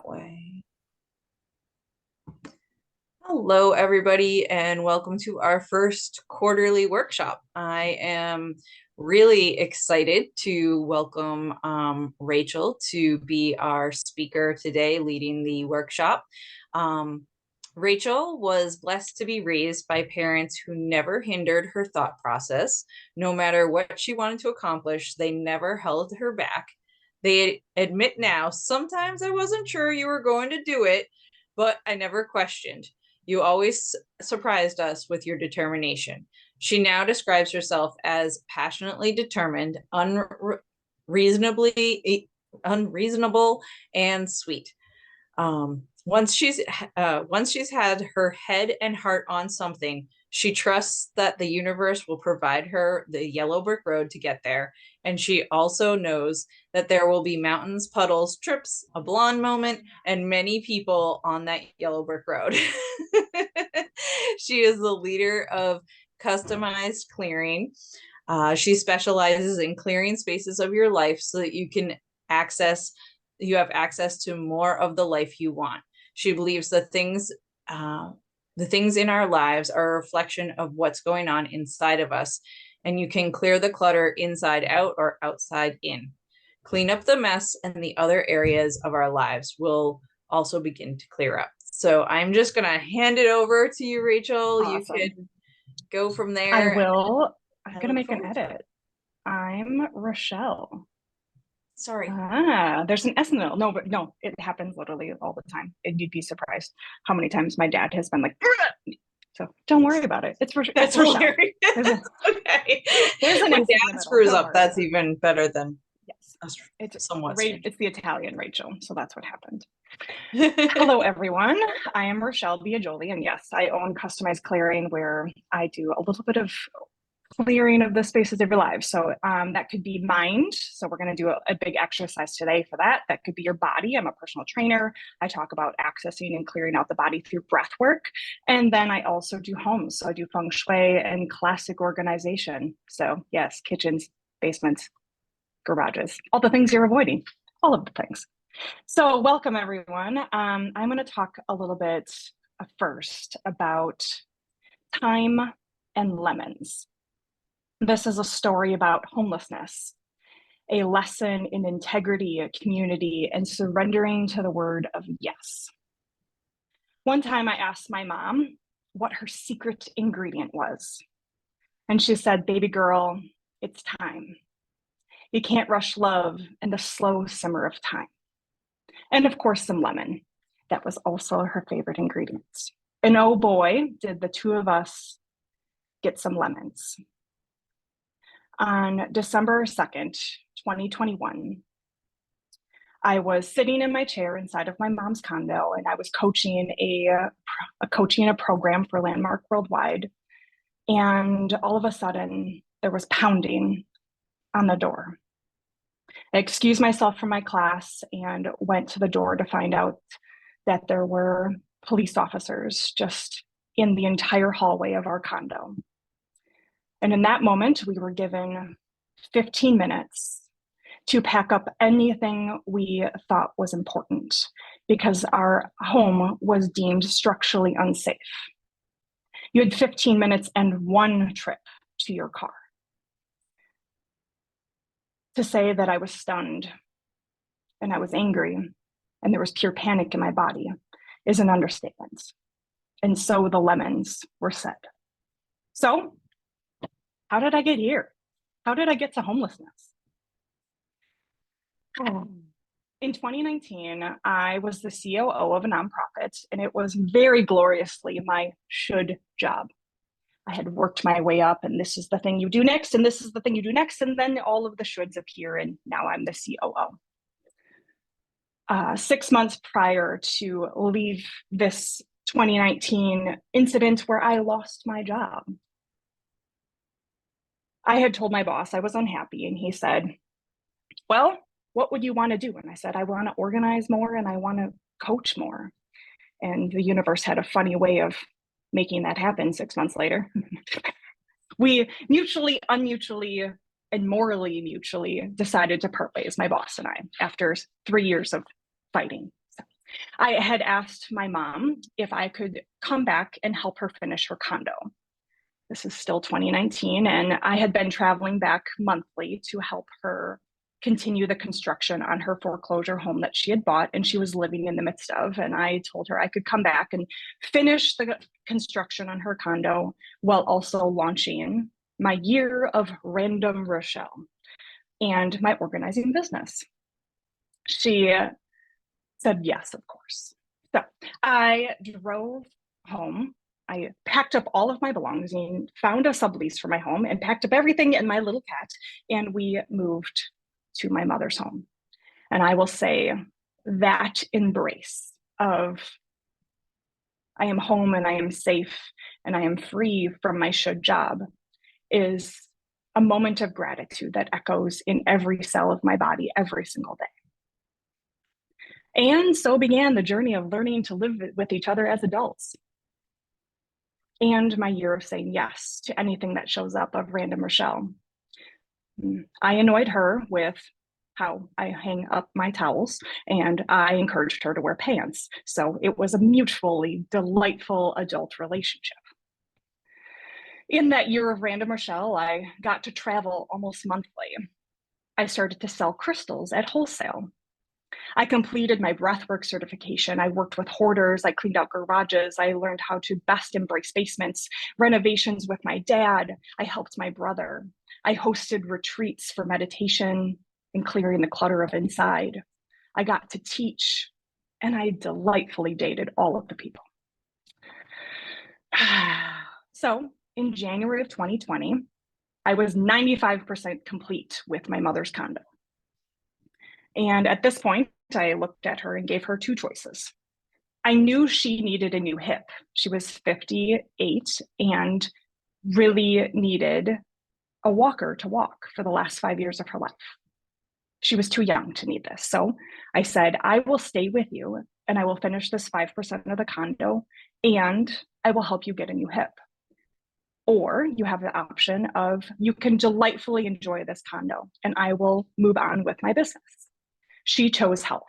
Way. Hello, everybody, and welcome to our first quarterly workshop. I am really excited to welcome Rachel to be our speaker today, leading the workshop. Rachel was blessed to be raised by parents who never hindered her thought process. No matter what she wanted to accomplish, they never held her back. They admit now, sometimes I wasn't sure you were going to do it, but I never questioned. You always surprised us with your determination. She now describes herself as passionately determined, unreasonable, and sweet. Once she's had her head and heart on something, she trusts that the universe will provide her the yellow brick road to get there. And she also knows that there will be mountains, puddles, trips, a blonde moment, and many people on that yellow brick road. She is the leader of customized clearing. She specializes in clearing spaces of your life so that you have access to more of the life you want. She believes the things in our lives are a reflection of what's going on inside of us, and you can clear the clutter inside out or outside in. Clean up the mess, and the other areas of our lives will also begin to clear up. So I'm just going to hand it over to you, Rachel. Awesome. You can go from there. I will. I'm going to make an edit. I'm Raschel. Sorry. There's an S in the middle. No, it happens literally all the time. And you'd be surprised how many times my dad has been like, "Bruh!" So don't worry about it. That's hilarious. Okay. When dad screws up, that's even better than it's somewhat. It's the Italian Rachel, so that's what happened. Hello, everyone. I am Raschel Biagioli, and yes, I own Customized Clearing, where I do a little bit of clearing of the spaces of your lives. So that could be mind. So we're going to do a big exercise today for that. That could be your body. I'm a personal trainer. I talk about accessing and clearing out the body through breath work. And then I also do homes. So I do feng shui and classic organization. So yes, kitchens, basements, garages, all the things you're avoiding, all of the things. So welcome, everyone. I'm going to talk a little bit first about time and lemons. This is a story about homelessness, a lesson in integrity, community, and surrendering to the word of yes. One time I asked my mom what her secret ingredient was. And she said, "Baby girl, it's time. You can't rush love and the slow simmer of time." And of course, some lemon. That was also her favorite ingredient. And oh boy, did the two of us get some lemons. On December 2nd, 2021, I was sitting in my chair inside of my mom's condo, and I was coaching a program for Landmark Worldwide. And all of a sudden, there was pounding on the door. I excused myself from my class and went to the door to find out that there were police officers just in the entire hallway of our condo. And in that moment, we were given 15 minutes to pack up anything we thought was important because our home was deemed structurally unsafe. You had 15 minutes and one trip to your car. To say that I was stunned and I was angry and there was pure panic in my body is an understatement. And so the lemons were said. So, how did I get here? How did I get to homelessness? In 2019, I was the COO of a nonprofit, and it was very gloriously my should job. I had worked my way up, and this is the thing you do next, and this is the thing you do next, and then all of the shoulds appear, and now I'm the COO. 6 months prior to leave this 2019 incident where I lost my job, I had told my boss I was unhappy, and he said, "Well, what would you want to do?" And I said, "I want to organize more and I want to coach more." And the universe had a funny way of making that happen 6 months later. We mutually, unmutually, and morally mutually decided to part ways, my boss and I, after 3 years of fighting. So I had asked my mom if I could come back and help her finish her condo. This is still 2019, and I had been traveling back monthly to help her continue the construction on her foreclosure home that she had bought and she was living in the midst of. And I told her I could come back and finish the construction on her condo while also launching my year of random Raschel and my organizing business. She said yes, of course. So I drove home. I packed up all of my belongings and found a sublease for my home and packed up everything and my little cat, and we moved to my mother's home. And I will say that embrace of I am home and I am safe and I am free from my should job is a moment of gratitude that echoes in every cell of my body every single day. And so began the journey of learning to live with each other as adults. And my year of saying yes to anything that shows up of random Raschel. I annoyed her with how I hang up my towels, and I encouraged her to wear pants. So it was a mutually delightful adult relationship. In that year of random Raschel, I got to travel almost monthly. I started to sell crystals at wholesale. I completed my breathwork certification. I worked with hoarders. I cleaned out garages. I learned how to best embrace basements, renovations with my dad. I helped my brother. I hosted retreats for meditation and clearing the clutter of inside. I got to teach, and I delightfully dated all of the people. So in January of 2020, I was 95% complete with my mother's condo. And at this point, I looked at her and gave her two choices. I knew she needed a new hip. She was 58 and really needed a walker to walk for the last 5 years of her life. She was too young to need this. So I said, I will stay with you and I will finish this 5% of the condo and I will help you get a new hip. Or you have the option of you can delightfully enjoy this condo and I will move on with my business. She chose health.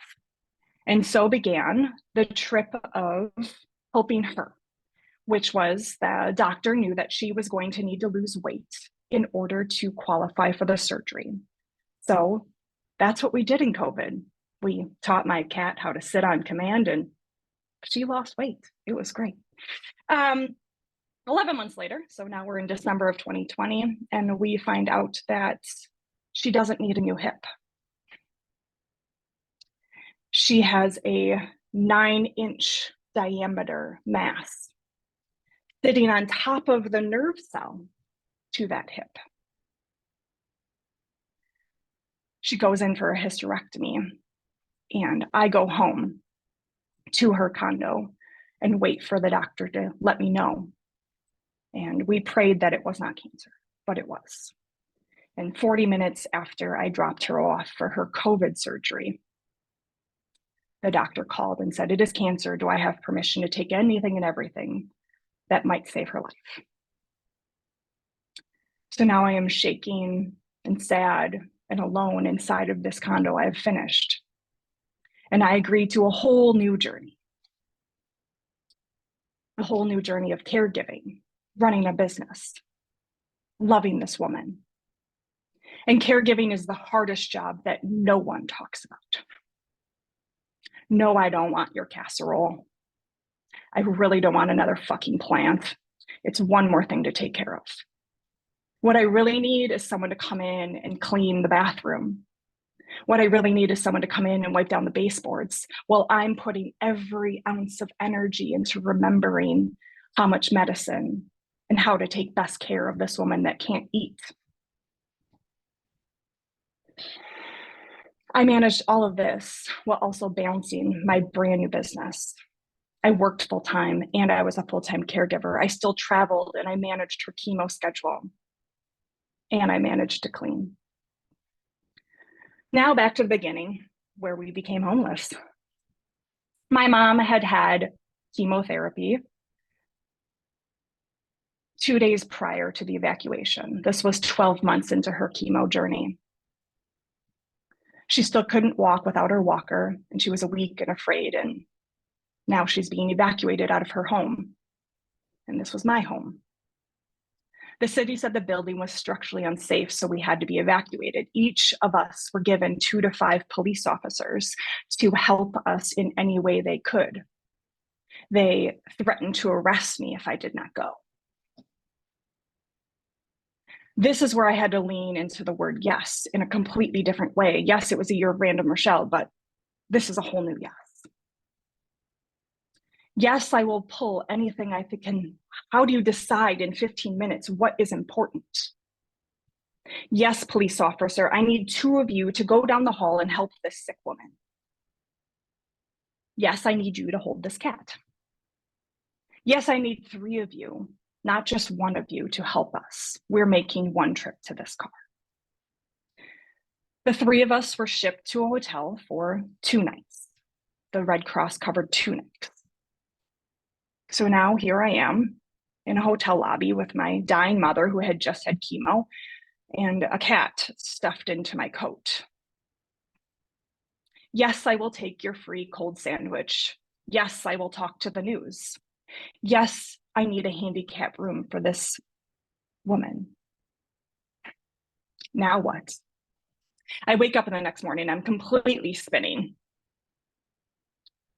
And so began the trip of helping her, which was the doctor knew that she was going to need to lose weight in order to qualify for the surgery. So that's what we did in COVID. We taught my cat how to sit on command and she lost weight. It was great. 11 months later, so now we're in December of 2020, and we find out that she doesn't need a new hip. She has a 9-inch diameter mass sitting on top of the nerve cell to that hip. She goes in for a hysterectomy, and I go home to her condo and wait for the doctor to let me know. And we prayed that it was not cancer, but it was. And 40 minutes after I dropped her off for her COVID surgery, the doctor called and said, "It is cancer. Do I have permission to take anything and everything that might save her life?" So now I am shaking and sad and alone inside of this condo I have finished. And I agreed to a whole new journey of caregiving, running a business, loving this woman. And caregiving is the hardest job that no one talks about. No, I don't want your casserole. I really don't want another fucking plant. It's one more thing to take care of. What I really need is someone to come in and clean the bathroom. What I really need is someone to come in and wipe down the baseboards while I'm putting every ounce of energy into remembering how much medicine and how to take best care of this woman that can't eat. I managed all of this while also balancing my brand new business. I worked full time and I was a full-time caregiver. I still traveled and I managed her chemo schedule and I managed to clean. Now back to the beginning where we became homeless. My mom had had chemotherapy 2 days prior to the evacuation. This was 12 months into her chemo journey. She still couldn't walk without her walker, and she was weak and afraid. And Now she's being evacuated out of her home. And this was my home. The city said the building was structurally unsafe, so we had to be evacuated. Each of us were given 2 to 5 police officers to help us in any way they could. They threatened to arrest me if I did not go. This is where I had to lean into the word yes in a completely different way. Yes, it was a year of random Rochelle, but this is a whole new yes. Yes, I will pull anything I think can. How do you decide in 15 minutes what is important? Yes, police officer, I need 2 of you to go down the hall and help this sick woman. Yes, I need you to hold this cat. Yes, I need 3 of you, not just 1 of you, to help us. We're making 1 trip to this car. The 3 of us were shipped to a hotel for 2 nights. The Red Cross covered 2 nights. So now here I am in a hotel lobby with my dying mother who had just had chemo and a cat stuffed into my coat. Yes, I will take your free cold sandwich. Yes, I will talk to the news. Yes, I need a handicap room for this woman. Now what? I wake up in the next morning, I'm completely spinning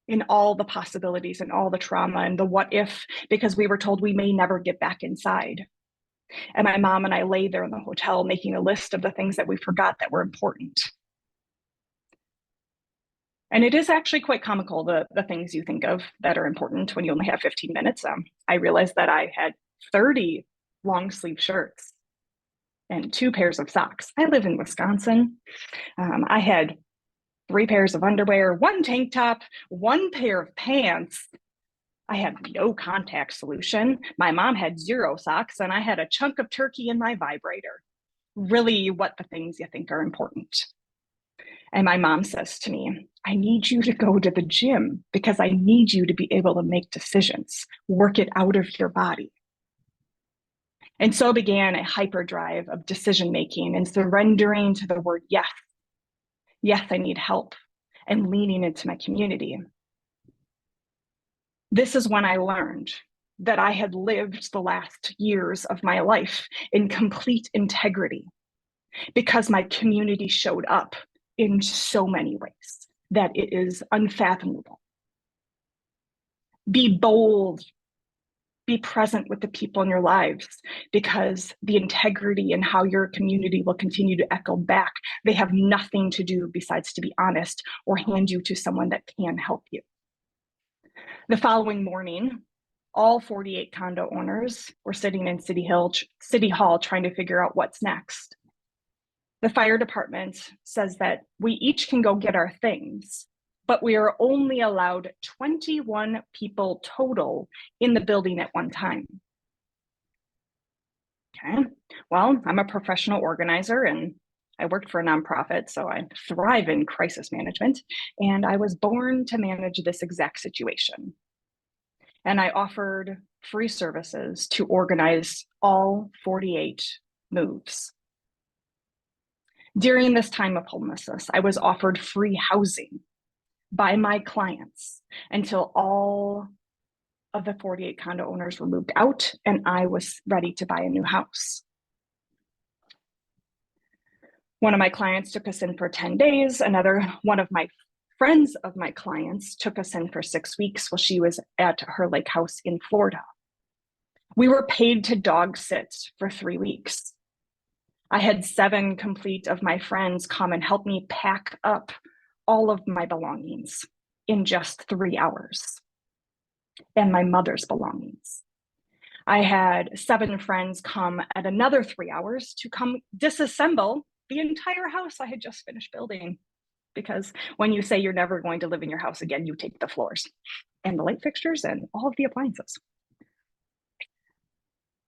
in all the possibilities and all the trauma and the what if, because we were told we may never get back inside. And my mom and I lay there in the hotel making a list of the things that we forgot that were important. And it is actually quite comical, the things you think of that are important when you only have 15 minutes. I realized that I had 30 long sleeve shirts and 2 pairs of socks. I live in Wisconsin. I had 3 pairs of underwear, 1 tank top, 1 pair of pants. I had no contact solution. My mom had 0 socks, and I had a chunk of turkey in my vibrator. Really, what the things you think are important. And my mom says to me, I need you to go to the gym because I need you to be able to make decisions, work it out of your body. And so began a hyperdrive of decision making and surrendering to the word yes. Yes, I need help, and leaning into my community. This is when I learned that I had lived the last years of my life in complete integrity because my community showed up in so many ways that it is unfathomable. Be bold, be present with the people in your lives because the integrity and how your community will continue to echo back, they have nothing to do besides to be honest or hand you to someone that can help you. The following morning, all 48 condo owners were sitting in City Hall trying to figure out what's next. The fire department says that we each can go get our things, but we are only allowed 21 people total in the building at one time. Okay, well, I'm a professional organizer and I worked for a nonprofit, so I thrive in crisis management, and I was born to manage this exact situation. And I offered free services to organize all 48 moves. During this time of homelessness, I was offered free housing by my clients until all of the 48 condo owners were moved out and I was ready to buy a new house. One of my clients took us in for 10 days. Another one of my friends of my clients took us in for 6 weeks while she was at her lake house in Florida. We were paid to dog sit for 3 weeks. I had 7 complete of my friends come and help me pack up all of my belongings in just 3 hours, and my mother's belongings. I had 7 friends come at another 3 hours to come disassemble the entire house I had just finished building. Because when you say you're never going to live in your house again, you take the floors and the light fixtures and all of the appliances.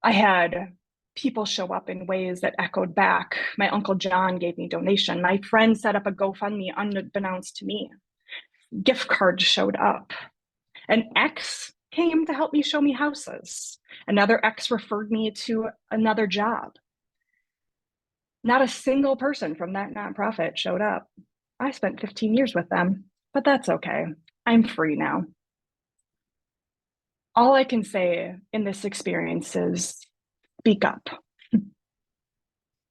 I had people show up in ways that echoed back. My Uncle John gave me donation. My friend set up a GoFundMe unbeknownst to me. Gift cards showed up. An ex came to help me show me houses. Another ex referred me to another job. Not a single person from that nonprofit showed up. I spent 15 years with them, but that's okay. I'm free now. All I can say in this experience is speak up.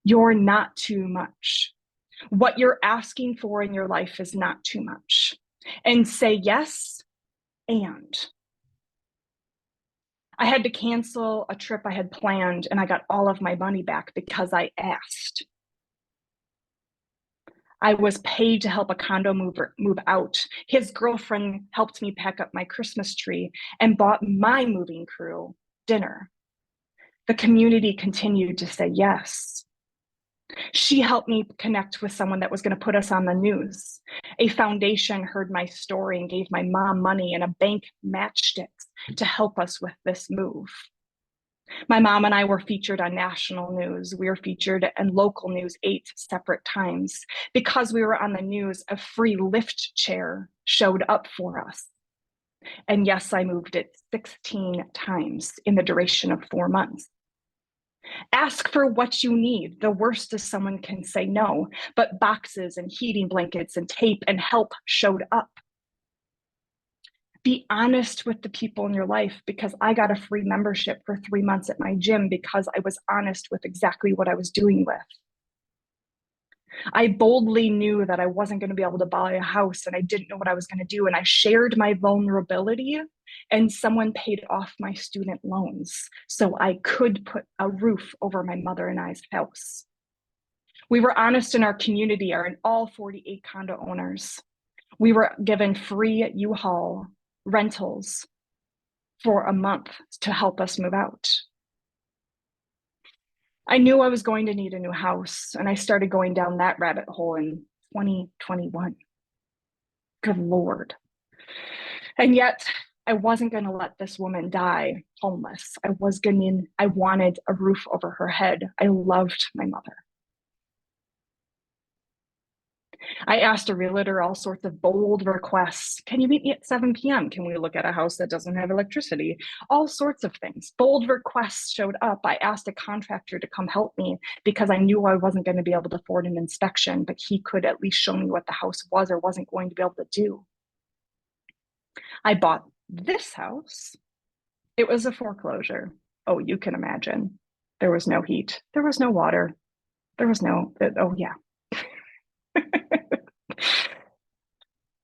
You're not too much. What you're asking for in your life is not too much. And say yes, and. I had to cancel a trip I had planned, and I got all of my money back because I asked. I was paid to help a condo mover move out. His girlfriend helped me pack up my Christmas tree and bought my moving crew dinner. The community continued to say yes. She helped me connect with someone that was going to put us on the news. A foundation heard my story and gave my mom money, and a bank matched it to help us with this move. My mom and I were featured on national news. We were featured in local news 8 separate times. Because we were on the news, a free lift chair showed up for us. And yes, I moved it 16 times in the duration of 4 months. Ask for what you need. The worst is someone can say no, but boxes and heating blankets and tape and help showed up. Be honest with the people in your life, because I got a free membership for 3 months at my gym because I was honest with exactly what I was doing with. I boldly knew that I wasn't going to be able to buy a house and I didn't know what I was going to do. And I shared my vulnerability, and someone paid off my student loans so I could put a roof over my mother and I's house. We were honest in our community, and all 48 condo owners. We were given free U-Haul rentals for a month to help us move out. I knew I was going to need a new house, and I started going down that rabbit hole in 2021. Good Lord. And yet, I wasn't going to let this woman die homeless. I wanted a roof over her head. I loved my mother. I asked a realtor all sorts of bold requests. Can you meet me at 7 p.m.? Can we look at a house that doesn't have electricity? All sorts of things. Bold requests showed up. I asked a contractor to come help me because I knew I wasn't going to be able to afford an inspection, but he could at least show me what the house was or wasn't going to be able to do. I bought this house. It was a foreclosure. Oh, you can imagine. There was no heat. There was no water. There was no, oh yeah.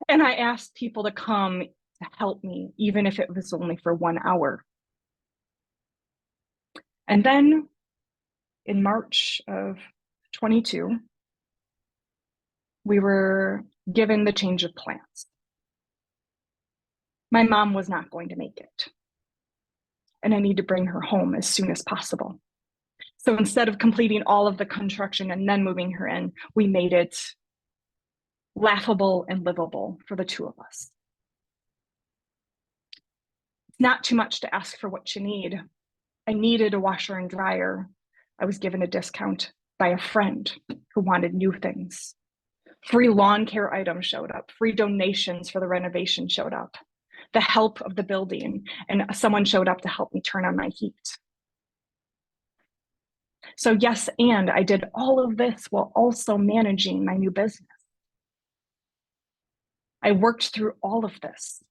And I asked people to come to help me, even if it was only for 1 hour. And then in March of 22, we were given the change of plans. My mom was not going to make it, and I need to bring her home as soon as possible. So instead of completing all of the construction and then moving her in, we made it laughable and livable for the two of us. It's not too much to ask for what you need. I needed a washer and dryer. I was given a discount by a friend who wanted new things. Free lawn care items showed up. Free donations for the renovation showed up. The help of the building, and someone showed up to help me turn on my heat. So yes, and I did all of this while also managing my new business. I worked through all of this.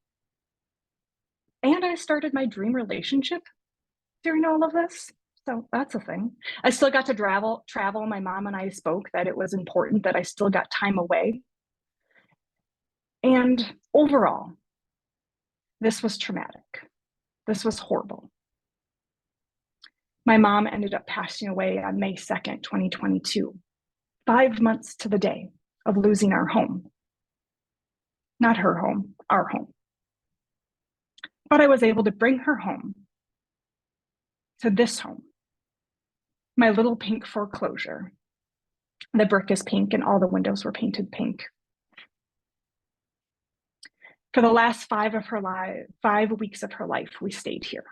And I started my dream relationship during all of this. So that's a thing. I still got to travel. My mom and I spoke that it was important that I still got time away. And overall, this was traumatic. This was horrible. My mom ended up passing away on May 2nd, 2022, 5 months to the day of losing our home. Not her home, our home. But I was able to bring her home to this home, my little pink foreclosure. The brick is pink and all the windows were painted pink. For the last 5 weeks of her life, we stayed here.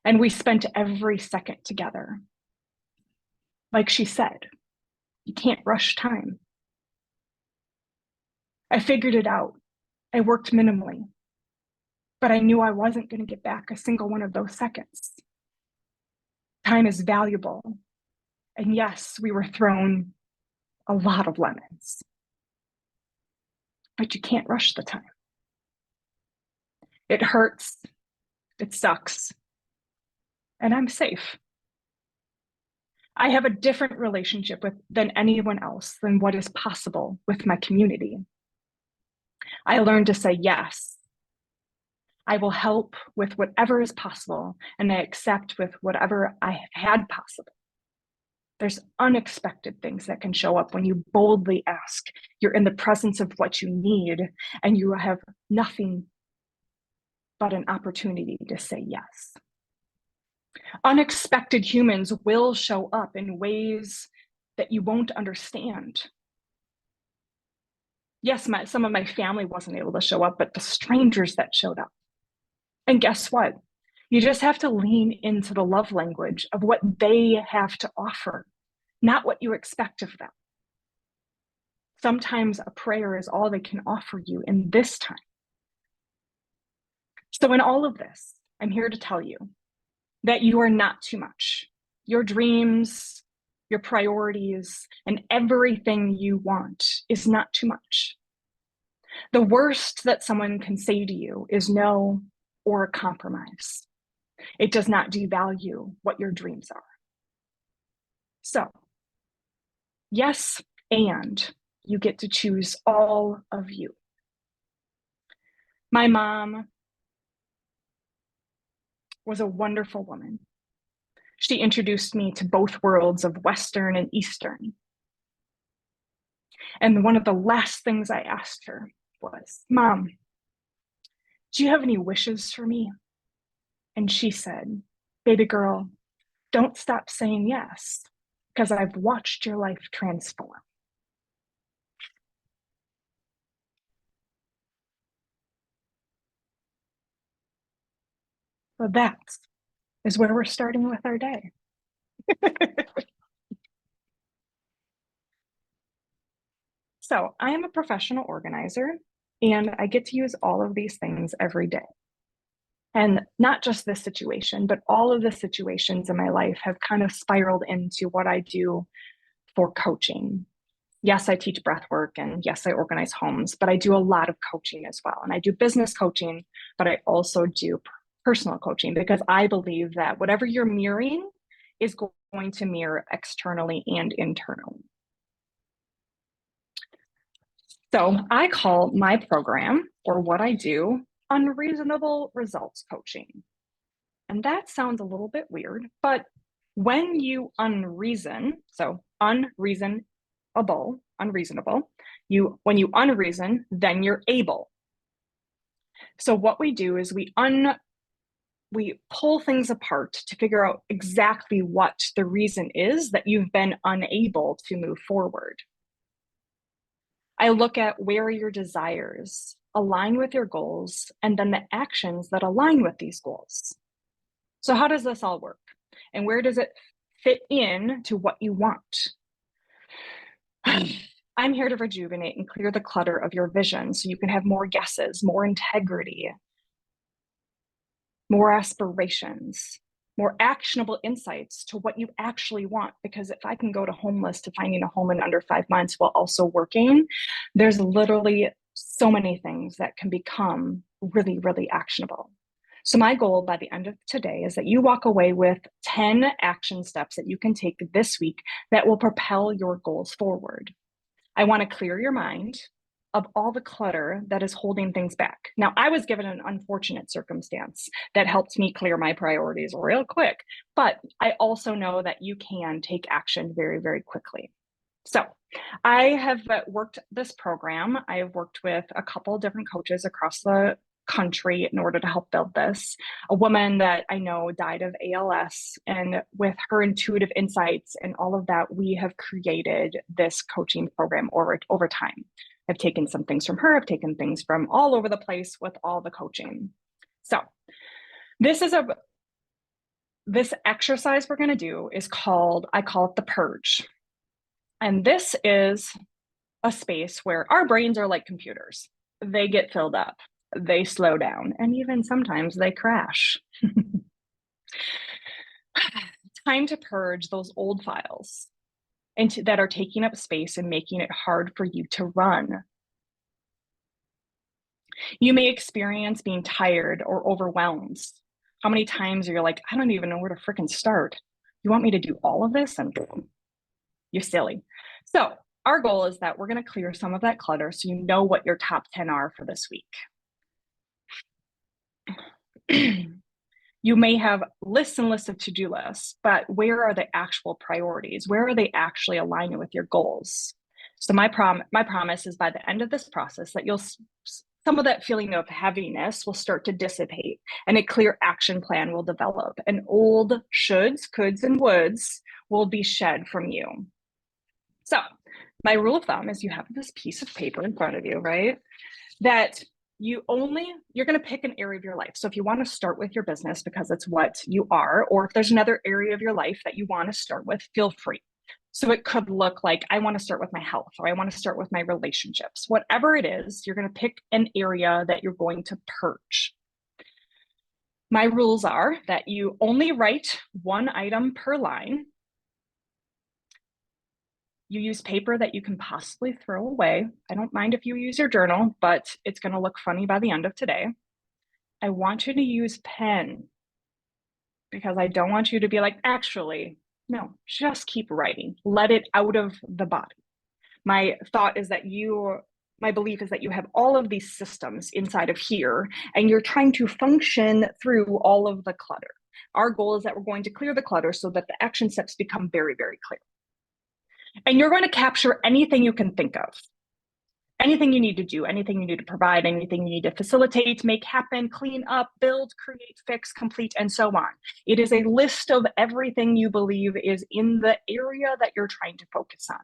And we spent every second together. Like she said, you can't rush time. I figured it out. I worked minimally, but I knew I wasn't going to get back a single one of those seconds. Time is valuable. And yes, we were thrown a lot of lemons, but you can't rush the time. It hurts. It sucks. And I'm safe. I have a different relationship than anyone else than what is possible with my community. I learned to say yes. I will help with whatever is possible, and I accept with whatever I have had possible. There's unexpected things that can show up when you boldly ask. You're in the presence of what you need, and you have nothing but an opportunity to say yes. Unexpected humans will show up in ways that you won't understand. Yes, some of my family wasn't able to show up, but the strangers that showed up. And guess what? You just have to lean into the love language of what they have to offer, not what you expect of them. Sometimes a prayer is all they can offer you in this time. So in all of this, I'm here to tell you that you are not too much. Your dreams, your priorities, and everything you want is not too much. The worst that someone can say to you is no or a compromise. It does not devalue what your dreams are. So, yes, and you get to choose all of you. My mom was a wonderful woman. She introduced me to both worlds of Western and Eastern. And one of the last things I asked her was, Mom, do you have any wishes for me? And she said, baby girl, don't stop saying yes, because I've watched your life transform. So that is where we're starting with our day. So I am a professional organizer, and I get to use all of these things every day. And not just this situation, but all of the situations in my life have kind of spiraled into what I do for coaching. Yes, I teach breath work, and yes, I organize homes, but I do a lot of coaching as well. And I do business coaching, but I also do personal coaching, because I believe that whatever you're mirroring is going to mirror externally and internally. So I call my program, or what I do, unreasonable results coaching. And that sounds a little bit weird, but when you unreason, so unreasonable, unreasonable, when you unreason, then you're able. So what we do is we pull things apart to figure out exactly what the reason is that you've been unable to move forward. I look at where your desires align with your goals, and then the actions that align with these goals. So how does this all work? And where does it fit in to what you want? I'm here to rejuvenate and clear the clutter of your vision so you can have more guesses, more integrity, more aspirations, more actionable insights to what you actually want. Because if I can go to homeless to finding a home in under 5 months while also working, there's literally so many things that can become really, really actionable. So my goal by the end of today is that you walk away with 10 action steps that you can take this week that will propel your goals forward. I want to clear your mind of all the clutter that is holding things back. Now, I was given an unfortunate circumstance that helped me clear my priorities real quick, but I also know that you can take action very, very quickly. So I have worked this program. I have worked with a couple different coaches across the country in order to help build this. A woman that I know died of ALS, and with her intuitive insights and all of that, we have created this coaching program over time. I've taken some things from her, I've taken things from all over the place with all the coaching. So this exercise we're going to do is I call it the purge. And this is a space where our brains are like computers. They get filled up, they slow down, and even sometimes they crash. Time to purge those old files that are taking up space and making it hard for you to run. You may experience being tired or overwhelmed How many times are you like, I don't even know where to freaking start. You want me to do all of this? And you're silly. So our goal is that we're going to clear some of that clutter so you know what your top 10 are for this week. You may have lists and lists of to-do lists, but where are the actual priorities? Where are they actually aligning with your goals? So my promise is by the end of this process that some of that feeling of heaviness will start to dissipate and a clear action plan will develop and old shoulds, coulds, and woulds will be shed from you. So my rule of thumb is you have this piece of paper in front of you, right? That you're going to pick an area of your life. So if you want to start with your business because it's what you are, or if there's another area of your life that you want to start with, feel free. So it could look like I want to start with my health, or I want to start with my relationships. Whatever it is, you're going to pick an area that you're going to purge. My rules are that you only write one item per line. You use paper that you can possibly throw away. I don't mind if you use your journal, but it's going to look funny by the end of today. I want you to use pen because I don't want you to be like, actually, no, just keep writing. Let it out of the body. My belief is that you have all of these systems inside of here and you're trying to function through all of the clutter. Our goal is that we're going to clear the clutter so that the action steps become very, very clear. And you're going to capture anything you can think of, anything you need to do, anything you need to provide, anything you need to facilitate, make happen, clean up, build, create, fix, complete, and so on. It is a list of everything you believe is in the area that you're trying to focus on.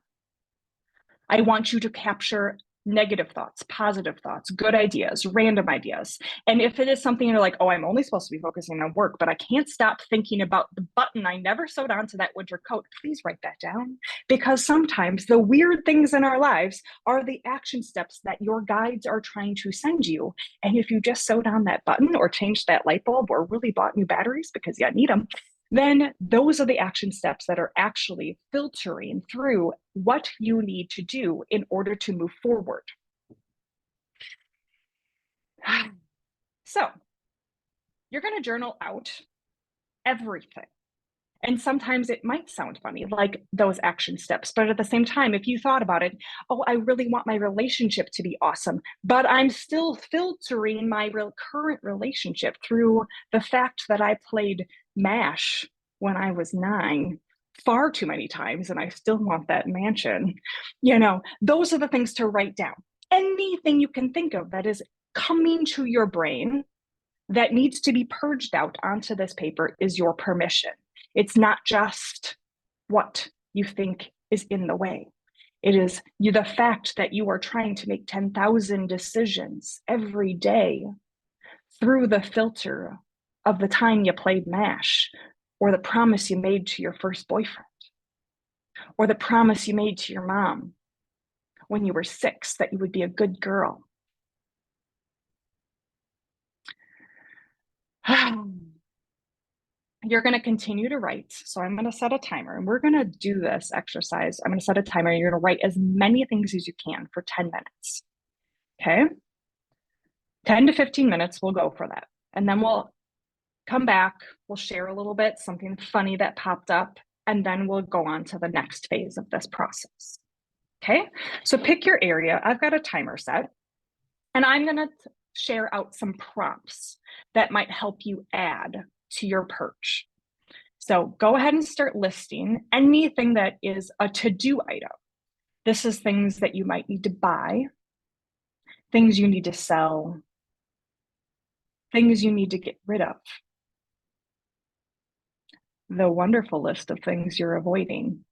I want you to capture negative thoughts, positive thoughts, good ideas, random ideas. And if it is something you're like, oh, I'm only supposed to be focusing on work, but I can't stop thinking about the button I never sewed onto that winter coat, please write that down. Because sometimes the weird things in our lives are the action steps that your guides are trying to send you. And if you just sewed on that button or changed that light bulb or really bought new batteries because you need them, then those are the action steps that are actually filtering through what you need to do in order to move forward. So you're going to journal out everything. And sometimes it might sound funny, like those action steps. But at the same time, if you thought about it, oh, I really want my relationship to be awesome, but I'm still filtering my current relationship through the fact that I played MASH when I was 9 far too many times and I still want that mansion. Those are the things to write down. Anything you can think of that is coming to your brain that needs to be purged out onto this paper is your permission. It's not just what you think is in the way. It is the fact that you are trying to make 10,000 decisions every day through the filter of the time you played MASH, or the promise you made to your first boyfriend, or the promise you made to your mom when you were 6 that you would be a good girl. You're going to continue to write. So I'm going to set a timer and we're going to do this exercise. I'm going to set a timer. You're going to write as many things as you can for 10 minutes. Okay. 10 to 15 minutes, we'll go for that. And then we'll come back. We'll share a little bit, something funny that popped up, and then we'll go on to the next phase of this process. Okay. So pick your area. I've got a timer set and I'm going to share out some prompts that might help you add to your purge. So go ahead and start listing anything that is a to-do item. This is things that you might need to buy, things you need to sell, things you need to get rid of. The wonderful list of things you're avoiding.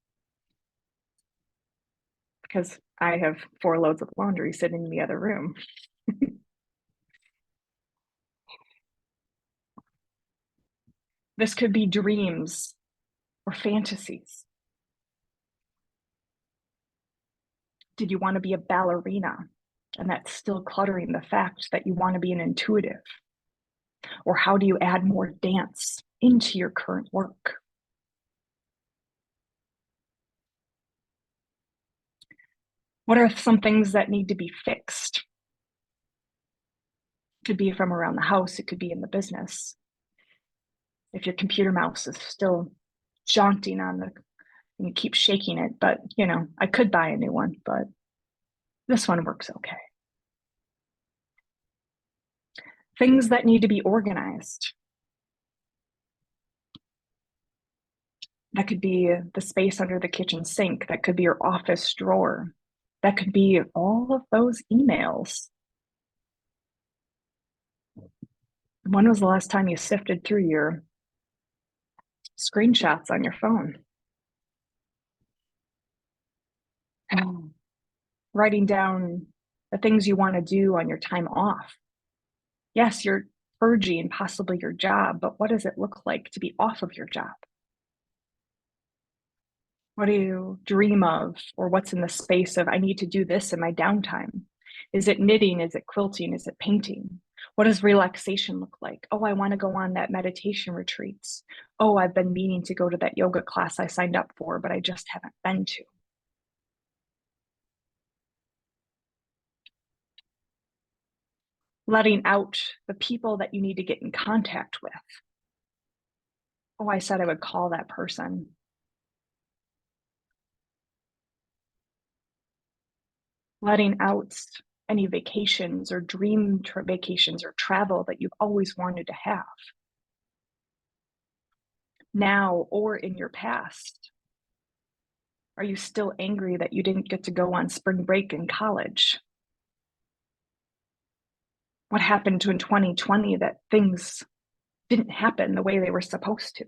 Because I have 4 loads of laundry sitting in the other room. This could be dreams or fantasies. Did you want to be a ballerina? And that's still cluttering the fact that you want to be an intuitive. Or how do you add more dance into your current work? What are some things that need to be fixed? It could be from around the house, it could be in the business. If your computer mouse is still jaunting on the, and you keep shaking it, but you know, I could buy a new one, but this one works okay. Things that need to be organized. That could be the space under the kitchen sink. That could be your office drawer. That could be all of those emails. When was the last time you sifted through your screenshots on your phone? Writing down the things you want to do on your time off. Yes, you're purging possibly your job, but what does it look like to be off of your job? What do you dream of, or what's in the space of, I need to do this in my downtime? Is it knitting? Is it quilting? Is it painting? What does relaxation look like? Oh, I want to go on that meditation retreats. Oh, I've been meaning to go to that yoga class I signed up for, but I just haven't been to. Letting out the people that you need to get in contact with. Oh, I said I would call that person. Letting out any vacations or dream vacations or travel that you've always wanted to have now or in your past. Are you still angry that you didn't get to go on spring break in college? What happened to in 2020 that things didn't happen the way they were supposed to?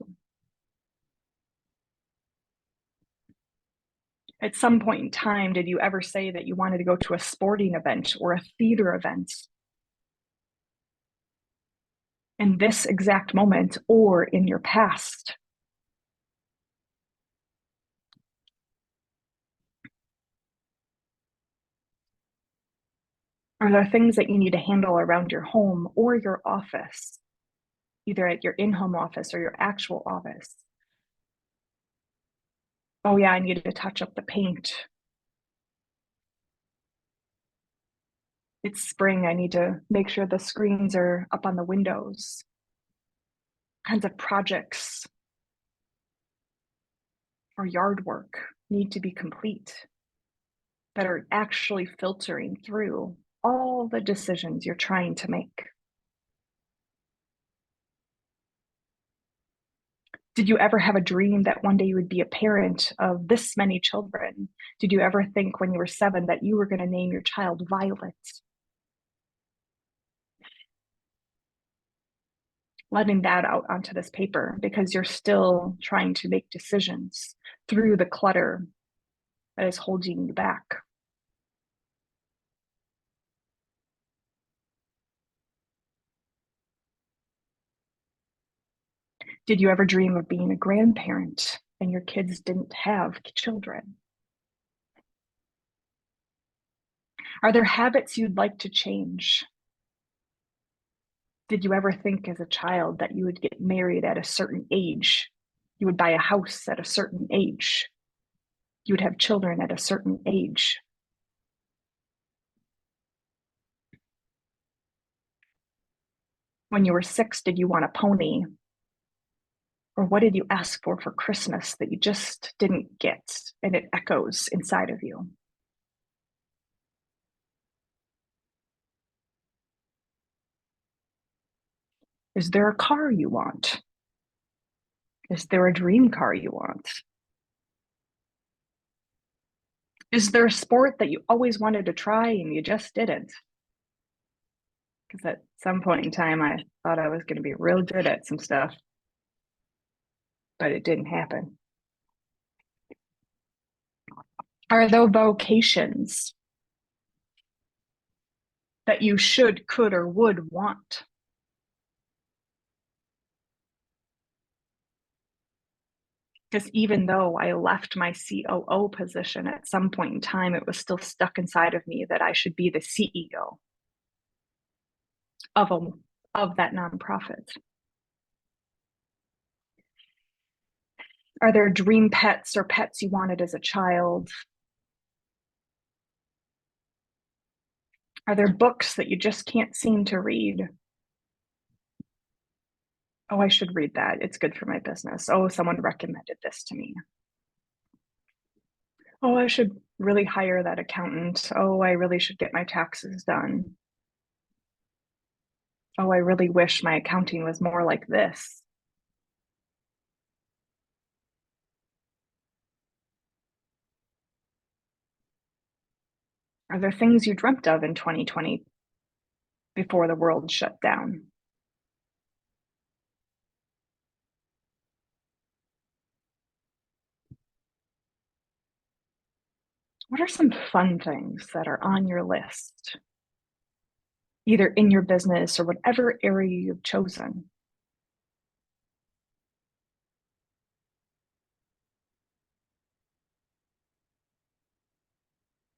At some point in time, did you ever say that you wanted to go to a sporting event or a theater event in this exact moment or in your past? Are there things that you need to handle around your home or your office, either at your in-home office or your actual office? Oh yeah, I needed to touch up the paint. It's spring, I need to make sure the screens are up on the windows. Kinds of projects or yard work need to be complete that are actually filtering through all the decisions you're trying to make. Did you ever have a dream that one day you would be a parent of this many children? Did you ever think when you were 7 that you were going to name your child Violet? Letting that out onto this paper because you're still trying to make decisions through the clutter that is holding you back. Did you ever dream of being a grandparent and your kids didn't have children? Are there habits you'd like to change? Did you ever think as a child that you would get married at a certain age? You would buy a house at a certain age. You would have children at a certain age. When you were 6, did you want a pony? Or what did you ask for Christmas that you just didn't get and it echoes inside of you? Is there a car you want? Is there a dream car you want? Is there a sport that you always wanted to try and you just didn't? Because at some point in time, I thought I was going to be real good at some stuff, but it didn't happen. Are there vocations that you should, could, or would want? Because even though I left my COO position at some point in time, it was still stuck inside of me that I should be the CEO of that nonprofit. Are there dream pets or pets you wanted as a child? Are there books that you just can't seem to read? Oh, I should read that. It's good for my business. Oh, someone recommended this to me. Oh, I should really hire that accountant. Oh, I really should get my taxes done. Oh, I really wish my accounting was more like this. Are there things you dreamt of in 2020 before the world shut down? What are some fun things that are on your list, either in your business or whatever area you've chosen?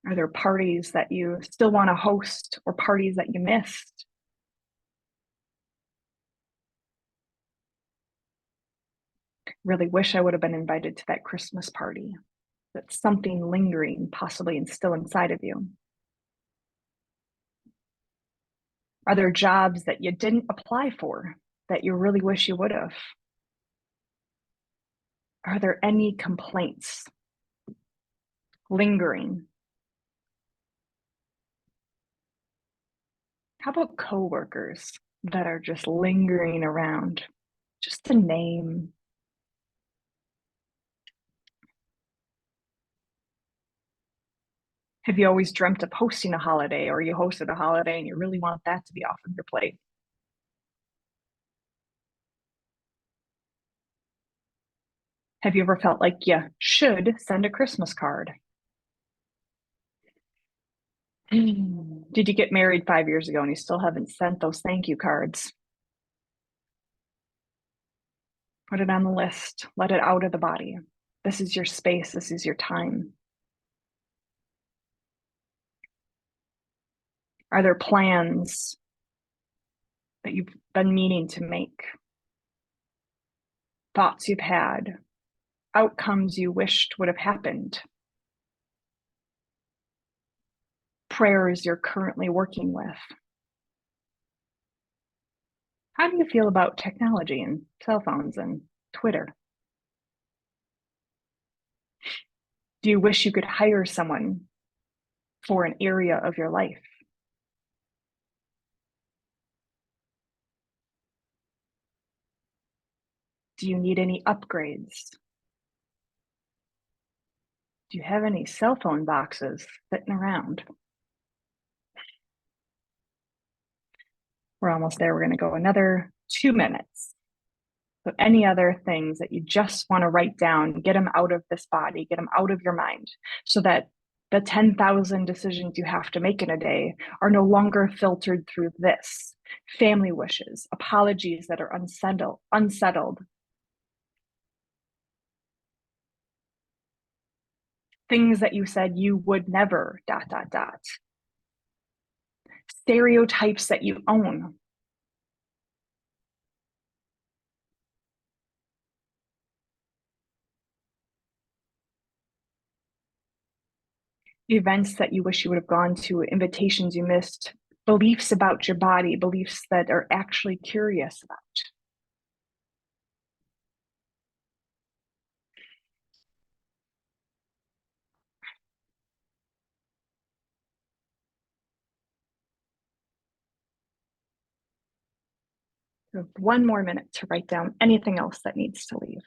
Are there parties that you still want to host or parties that you missed? Really wish I would have been invited to that Christmas party. That's something lingering, possibly, and still inside of you. Are there jobs that you didn't apply for that you really wish you would have? Are there any complaints lingering? How about coworkers that are just lingering around? Just a name. Have you always dreamt of hosting a holiday, or you hosted a holiday and you really want that to be off of your plate? Have you ever felt like you should send a Christmas card? Did you get married 5 years ago and you still haven't sent those thank you cards? Put it on the list. Let it out of the body. This is your space. This is your time. Are there plans that you've been meaning to make? Thoughts you've had? Outcomes you wished would have happened? Prayers you're currently working with? How do you feel about technology and cell phones and Twitter? Do you wish you could hire someone for an area of your life? Do you need any upgrades? Do you have any cell phone boxes sitting around? We're almost there. We're going to go another 2 minutes. So, any other things that you just want to write down, get them out of this body, get them out of your mind, so that the 10,000 decisions you have to make in a day are no longer filtered through this. Family wishes, apologies that are unsettled, things that you said you would never, dot, dot, dot, stereotypes that you own. Events that you wish you would have gone to, invitations you missed, beliefs about your body, beliefs that are actually curious about. So 1 more minute to write down anything else that needs to leave.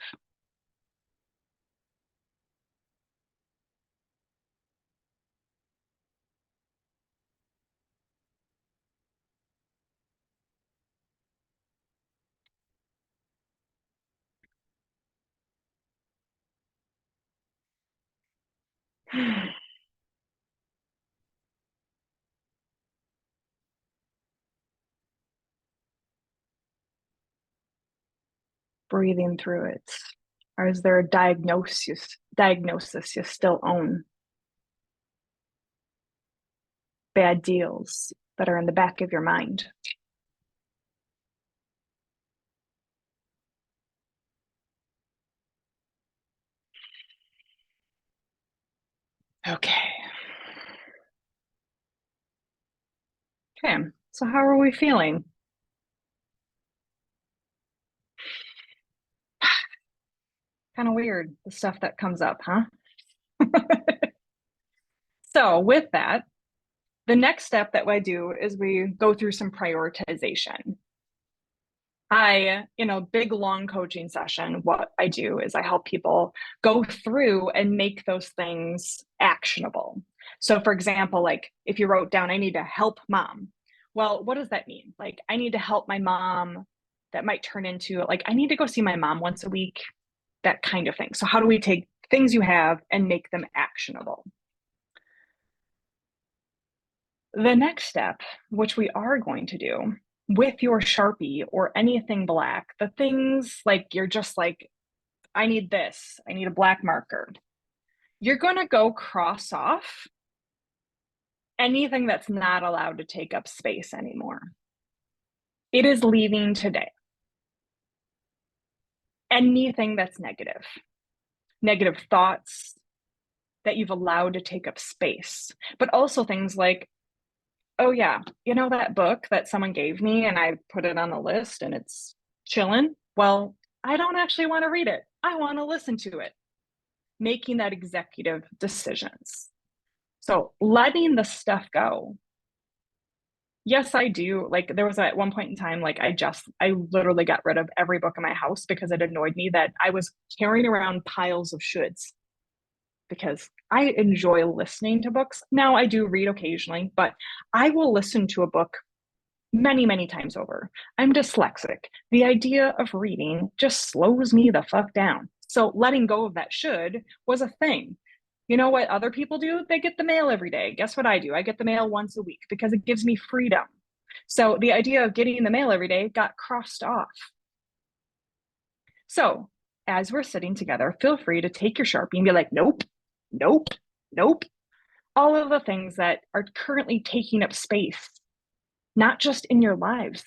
Breathing through it. Or is there a diagnosis you still own? Bad deals that are in the back of your mind. Okay. Okay, so how are we feeling? Kind of weird, the stuff that comes up, huh? So with that, the next step that I do is we go through some prioritization. In a big long coaching session, what I do is I help people go through and make those things actionable. So, for example, like if you wrote down, I need to help mom. Well, what does that mean? Like, I need to help my mom. That might turn into like, I need to go see my mom once a week, that kind of thing. So, how do we take things you have and make them actionable? The next step, which we are going to do with your Sharpie or anything black, the things like you're just like, I need this, I need a black marker. You're going to go cross off anything that's not allowed to take up space anymore. It is leaving today. Anything that's negative thoughts that you've allowed to take up space, but also things like, oh yeah, you know that book that someone gave me and I put it on the list and it's chilling? Well, I don't actually want to read it. I want to listen to it. Making that executive decisions. So letting the stuff go. Yes, I do. Like there was at one point in time, like I literally got rid of every book in my house because it annoyed me that I was carrying around piles of shoulds because I enjoy listening to books. Now I do read occasionally, but I will listen to a book many, many times over. I'm dyslexic. The idea of reading just slows me the fuck down. So letting go of that should was a thing. You know what other people do? They get the mail every day. Guess what I do? I get the mail once a week because it gives me freedom. So the idea of getting the mail every day got crossed off. So as we're sitting together, feel free to take your Sharpie and be like, nope, nope, nope. All of the things that are currently taking up space, not just in your lives,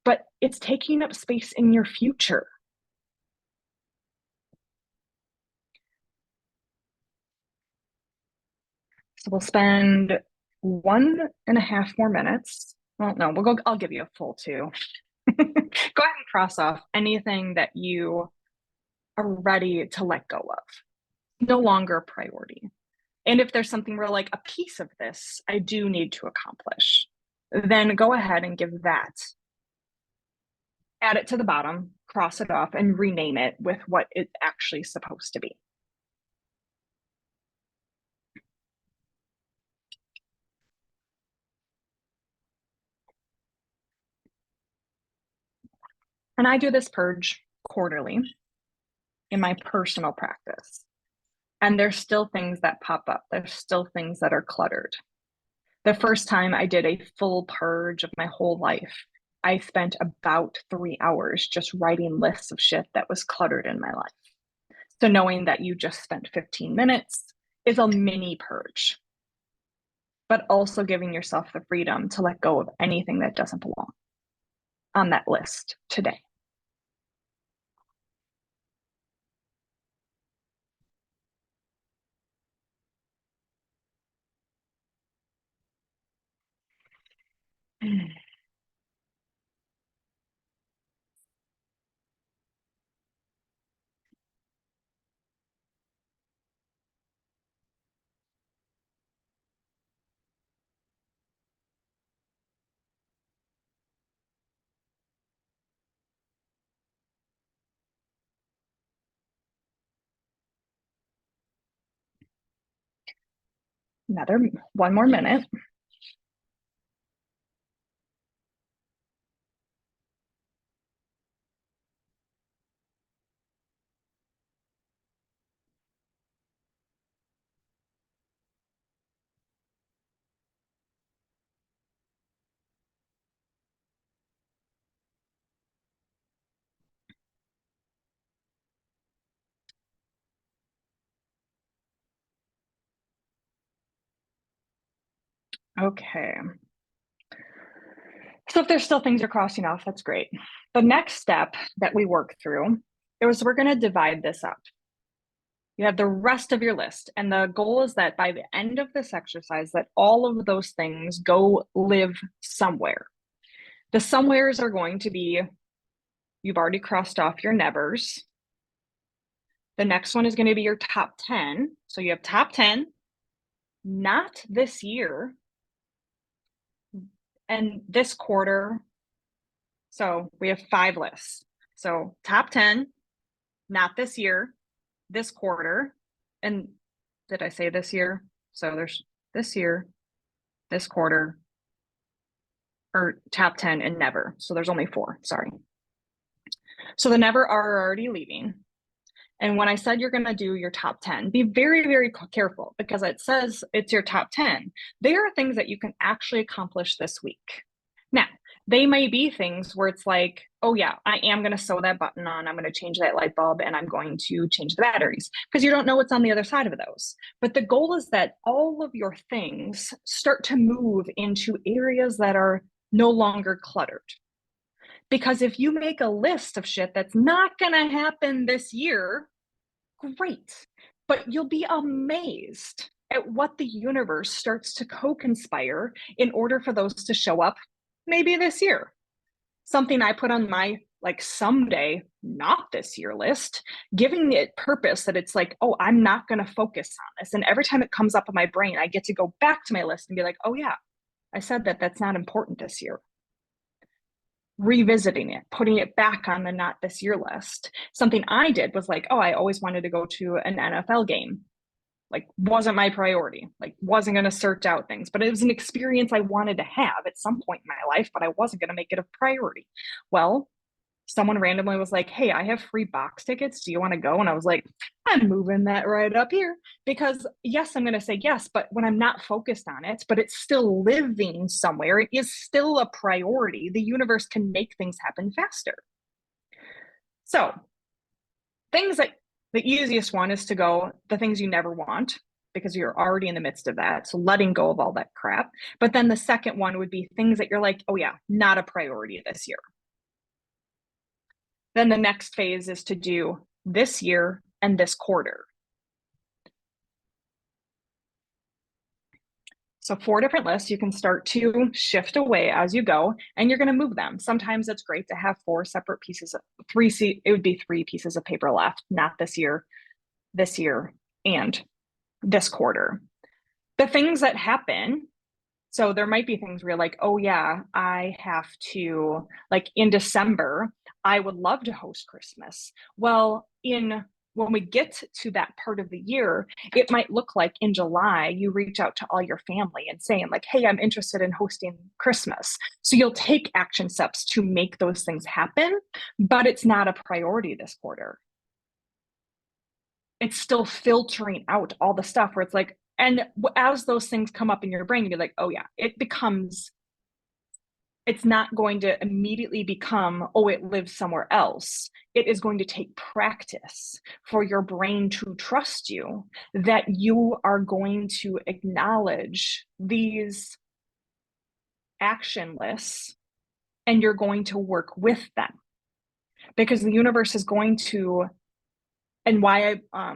but it's taking up space in your future. So we'll spend 1.5 more minutes. Well, no, I'll give you a full 2. Go ahead and cross off anything that you are ready to let go of. No longer a priority. And if there's something where like a piece of this I do need to accomplish, then go ahead and give that. Add it to the bottom, cross it off, and rename it with what it's actually supposed to be. And I do this purge quarterly in my personal practice. And there's still things that pop up. There's still things that are cluttered. The first time I did a full purge of my whole life, I spent about 3 hours just writing lists of shit that was cluttered in my life. So knowing that you just spent 15 minutes is a mini purge, but also giving yourself the freedom to let go of anything that doesn't belong on that list today. One more minute. Okay. So if there's still things you're crossing off, that's great. The next step that we work through is we're going to divide this up. You have the rest of your list. And the goal is that by the end of this exercise, that all of those things go live somewhere. The somewheres are going to be, you've already crossed off your nevers. The next one is going to be your top 10. So you have top 10, not this year, and this quarter. So we have 5 lists. So top 10, not this year, this quarter. And did I say this year? So there's this year, this quarter, or top 10 and never. So there's only 4, sorry. So the never are already leaving. And when I said you're going to do your top 10, be very, very careful because it says it's your top 10. They are things that you can actually accomplish this week. Now, they may be things where it's like, oh yeah, I am going to sew that button on. I'm going to change that light bulb and I'm going to change the batteries because you don't know what's on the other side of those. But the goal is that all of your things start to move into areas that are no longer cluttered. Because if you make a list of shit that's not going to happen this year, great. But you'll be amazed at what the universe starts to co-conspire in order for those to show up maybe this year. Something I put on my like someday, not this year list, giving it purpose that it's like, oh, I'm not going to focus on this. And every time it comes up in my brain, I get to go back to my list and be like, oh yeah, I said that that's not important this year. Revisiting it, putting it back on the not this year list. Something I did was like, oh, I always wanted to go to an NFL game. Like, wasn't my priority. Like, wasn't going to search out things, but it was an experience I wanted to have at some point in my life, but I wasn't going to make it a priority. Well, someone randomly was like, hey, I have free box tickets. Do you want to go? And I was like, I'm moving that right up here because yes, I'm going to say yes, but when I'm not focused on it, but it's still living somewhere, it is still a priority. The universe can make things happen faster. So things that the easiest one is to go the things you never want because you're already in the midst of that. So letting go of all that crap. But then the second one would be things that you're like, oh yeah, not a priority this year. Then the next phase is to do this year and this quarter. So 4 different lists, you can start to shift away as you go, and you're going to move them. Sometimes it's great to have 4 separate pieces of it would be 3 pieces of paper left, not this year, and this quarter. The things that happen, so there might be things where you're like, oh yeah, I have to, like in December, I would love to host Christmas. Well, when we get to that part of the year, it might look like in July, you reach out to all your family and saying like, hey, I'm interested in hosting Christmas. So you'll take action steps to make those things happen, but it's not a priority this quarter. It's still filtering out all the stuff where it's like, and as those things come up in your brain, you're like, oh yeah, it's not going to immediately become, oh, it lives somewhere else. It is going to take practice for your brain to trust you that you are going to acknowledge these action lists and you're going to work with them because the universe is going to, and why I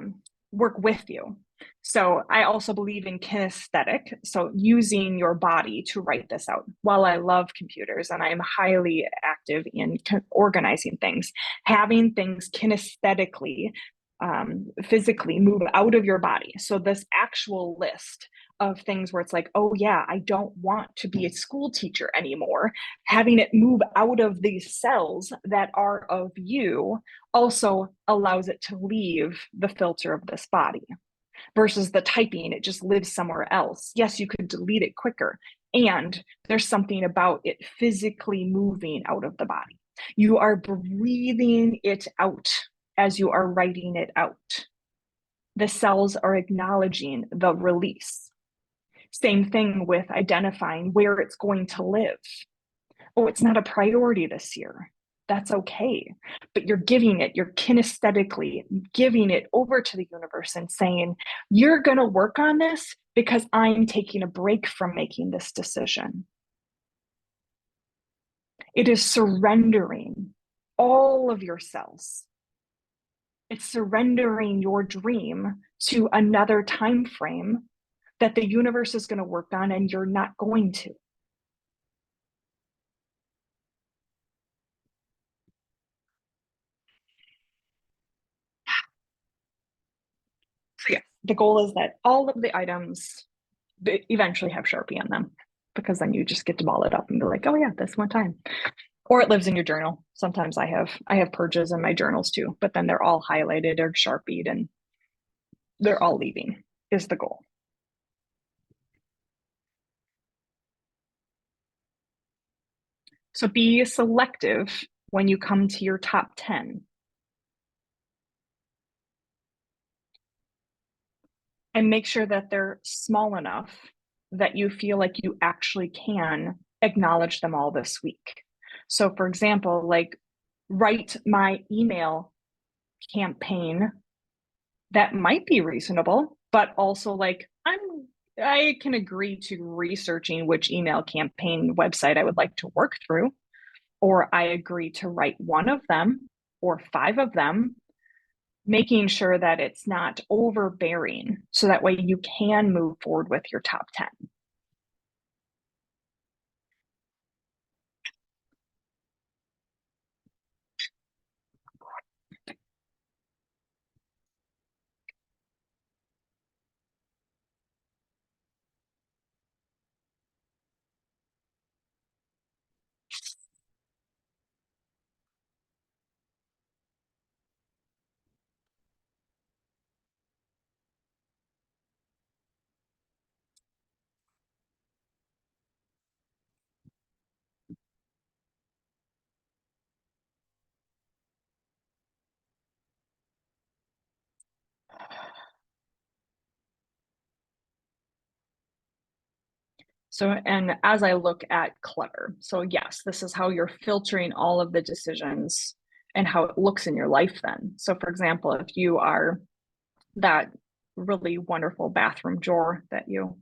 work with you. So I also believe in kinesthetic, so using your body to write this out. While I love computers and I am highly active in organizing things, having things kinesthetically, physically move out of your body. So this actual list of things where it's like, oh yeah, I don't want to be a school teacher anymore. Having it move out of these cells that are of you also allows it to leave the filter of this body versus the typing, it just lives somewhere else. Yes, you could delete it quicker. And there's something about it physically moving out of the body. You are breathing it out as you are writing it out. The cells are acknowledging the release. Same thing with identifying where it's going to live. Oh, it's not a priority this year. That's okay. But you're kinesthetically giving it over to the universe and saying, you're going to work on this because I'm taking a break from making this decision. It is surrendering all of your cells. It's surrendering your dream to another time frame that the universe is going to work on and you're not going to. the goal is that all of the items eventually have Sharpie on them, because then you just get to ball it up and be like, oh yeah, this one time. Or it lives in your journal. Sometimes I have purges in my journals too, but then they're all highlighted or Sharpied and they're all leaving is the goal. So be selective when you come to your top 10. And make sure that they're small enough that you feel like you actually can acknowledge them all this week. So for example, like write my email campaign, that might be reasonable, but also like I can agree to researching which email campaign website I would like to work through, or I agree to write one of them or 5 of them, making sure that it's not overbearing so that way you can move forward with your top 10. So, and as I look at clutter, so yes, this is how you're filtering all of the decisions and how it looks in your life then. So for example, if you are that really wonderful bathroom drawer that you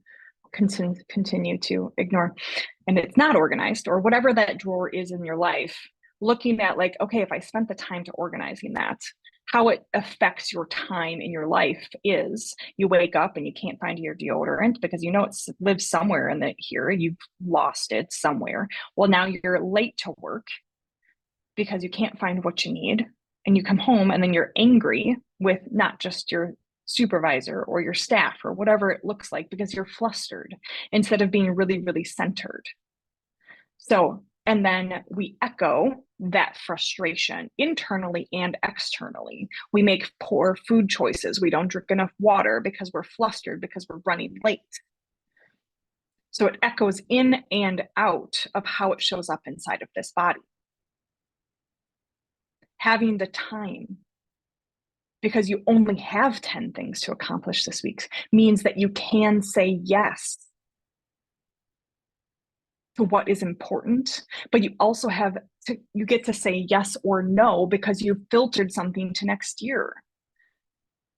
continue to ignore and it's not organized, or whatever that drawer is in your life, looking at like, okay, if I spent the time to organizing that, how it affects your time in your life is you wake up and you can't find your deodorant because you know it lives somewhere in the here, you've lost it somewhere. Well, now you're late to work because you can't find what you need, and you come home and then you're angry with not just your supervisor or your staff or whatever it looks like because you're flustered instead of being really, really centered. So, and then we echo that frustration internally and externally. We make poor food choices. We don't drink enough water because we're flustered, because we're running late. So it echoes in and out of how it shows up inside of this body. Having the time, because you only have 10 things to accomplish this week, means that you can say yes to what is important, but you also have to, you get to say yes or no because you filtered something to next year.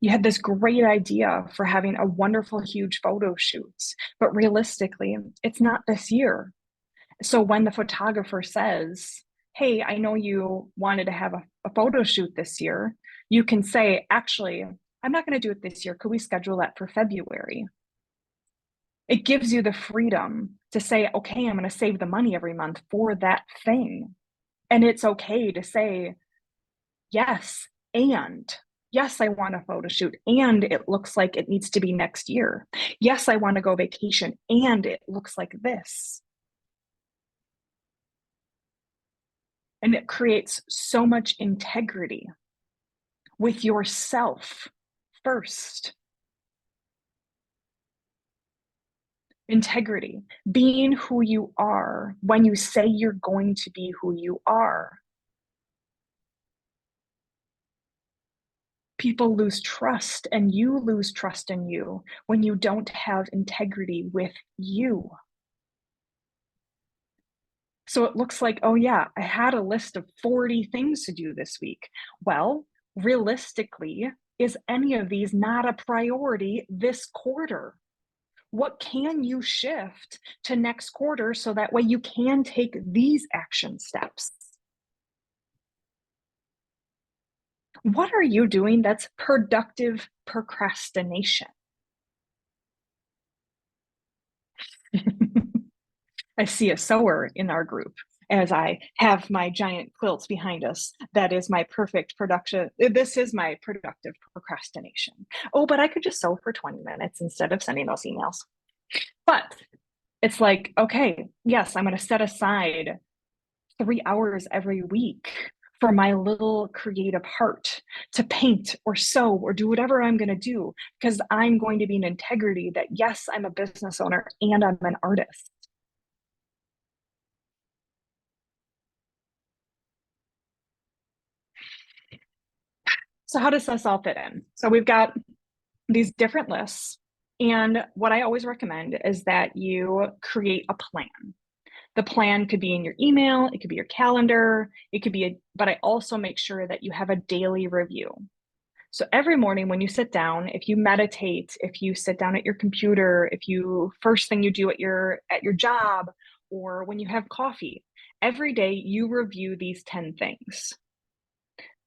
You had this great idea for having a wonderful, huge photo shoot, but realistically, it's not this year. So when the photographer says, hey, I know you wanted to have a photo shoot this year, you can say, actually, I'm not going to do it this year. Could we schedule that for February? It gives you the freedom to say, okay, I'm going to save the money every month for that thing. And it's okay to say, yes, and yes, I want a photo shoot, and it looks like it needs to be next year. Yes, I want to go vacation, and it looks like this. And it creates so much integrity with yourself first. Integrity, being who you are when you say you're going to be who you are. People lose trust, and you lose trust in you when you don't have integrity with you. So it looks like, oh yeah, I had a list of 40 things to do this week. Well, realistically, is any of these not a priority this quarter? What can you shift to next quarter so that way you can take these action steps? What are you doing that's productive procrastination? I see a sower in our group. as I have my giant quilts behind us. That is my perfect production. This is my productive procrastination. Oh, but I could just sew for 20 minutes instead of sending those emails. But it's like, okay, yes, I'm going to set aside 3 hours every week for my little creative heart to paint or sew or do whatever I'm going to do, because I'm going to be in integrity that, yes, I'm a business owner and I'm an artist. So how does this all fit in? So we've got these different lists. And what I always recommend is that you create a plan. The plan could be in your email, it could be your calendar, it could be but I also make sure that you have a daily review. So every morning when you sit down, if you meditate, if you sit down at your computer, if you first thing you do at your job, or when you have coffee, every day you review these 10 things.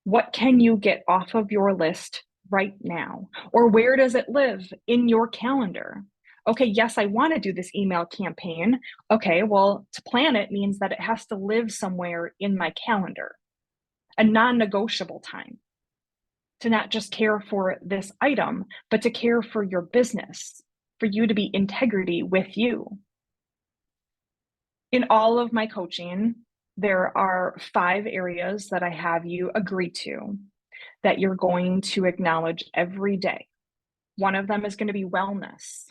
What can you get off of your list right now? Or where does it live in your calendar? Okay, yes, I want to do this email campaign. Okay, well, to plan it means that it has to live somewhere in my calendar, a non-negotiable time, to not just care for this item, but to care for your business, for you to be integrity with you. In all of my coaching, there are 5 areas that I have you agree to that you're going to acknowledge every day. One of them is going to be wellness.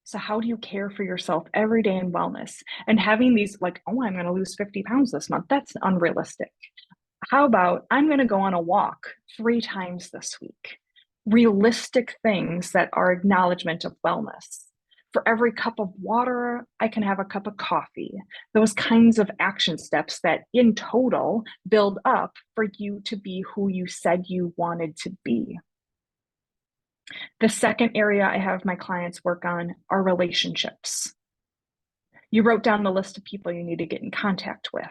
So how do you care for yourself every day in wellness? And having these like, oh, I'm going to lose 50 pounds this month, that's unrealistic. How about I'm going to go on a walk 3 times this week? Realistic things that are acknowledgement of wellness. For every cup of water, I can have a cup of coffee. Those kinds of action steps that in total build up for you to be who you said you wanted to be. The second area I have my clients work on are relationships. You wrote down the list of people you need to get in contact with.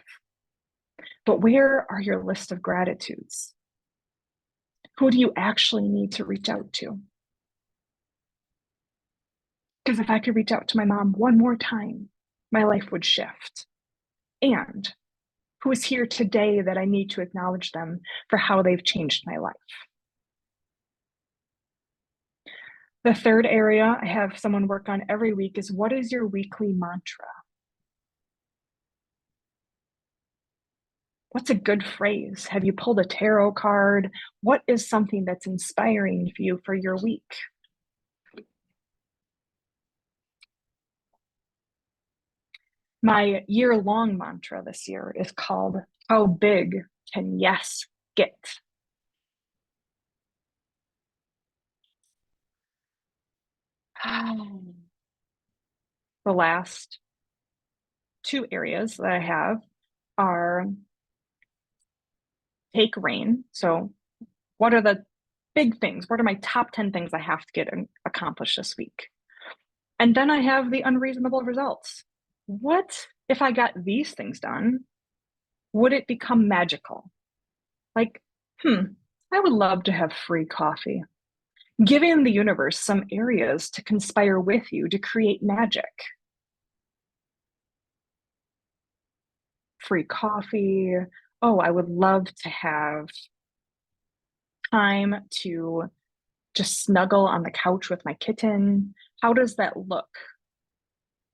But where are your list of gratitudes? Who do you actually need to reach out to? Because if I could reach out to my mom one more time, my life would shift. And who is here today that I need to acknowledge them for how they've changed my life? The third area I have someone work on every week is, what is your weekly mantra? What's a good phrase? Have you pulled a tarot card? What is something that's inspiring for you for your week? My year-long mantra this year is called, how big can yes get? The last 2 areas that I have are take rain. So what are the big things? What are my top 10 things I have to get accomplished this week? And then I have the unreasonable results. What if I got these things done? Would it become magical? Like, I would love to have free coffee. Giving the universe some areas to conspire with you to create magic. Free coffee. Oh, I would love to have time to just snuggle on the couch with my kitten. How does that look?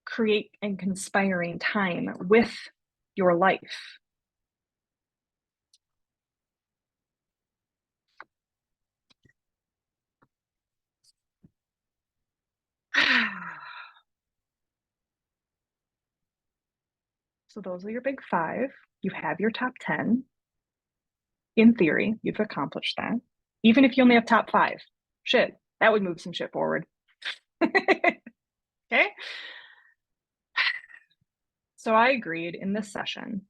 Create and conspiring time with your life. So those are your big 5. You have your top 10. In theory, you've accomplished that. Even if you only have top 5, shit, that would move some shit forward. Okay. So I agreed in this session,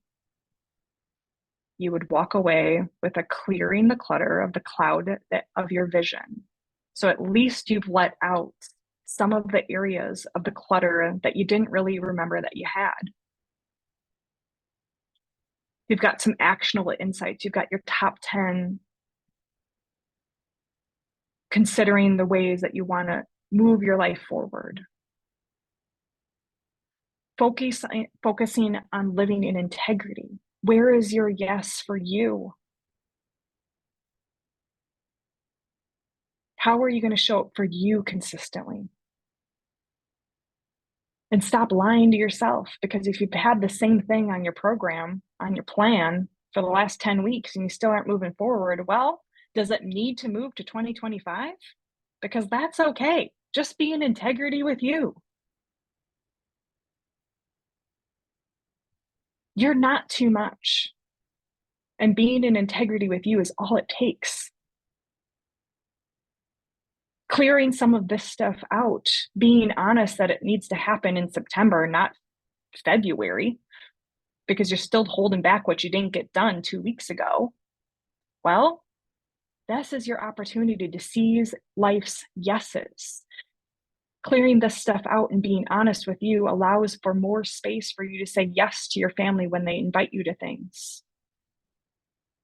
you would walk away with a clearing the clutter of the cloud of your vision. So at least you've let out some of the areas of the clutter that you didn't really remember that you had. You've got some actionable insights. You've got your top 10, considering the ways that you want to move your life forward. focusing on living in integrity. Where is your yes for you? How are you going to show up for you consistently? And stop lying to yourself, because if you've had the same thing on your program, on your plan for the last 10 weeks and you still aren't moving forward, well, does it need to move to 2025? Because that's okay. Just be in integrity with you. You're not too much. And being in integrity with you is all it takes. Clearing some of this stuff out, being honest that it needs to happen in September, not February, because you're still holding back what you didn't get done 2 weeks ago. Well, this is your opportunity to seize life's yeses. Clearing this stuff out and being honest with you allows for more space for you to say yes to your family when they invite you to things.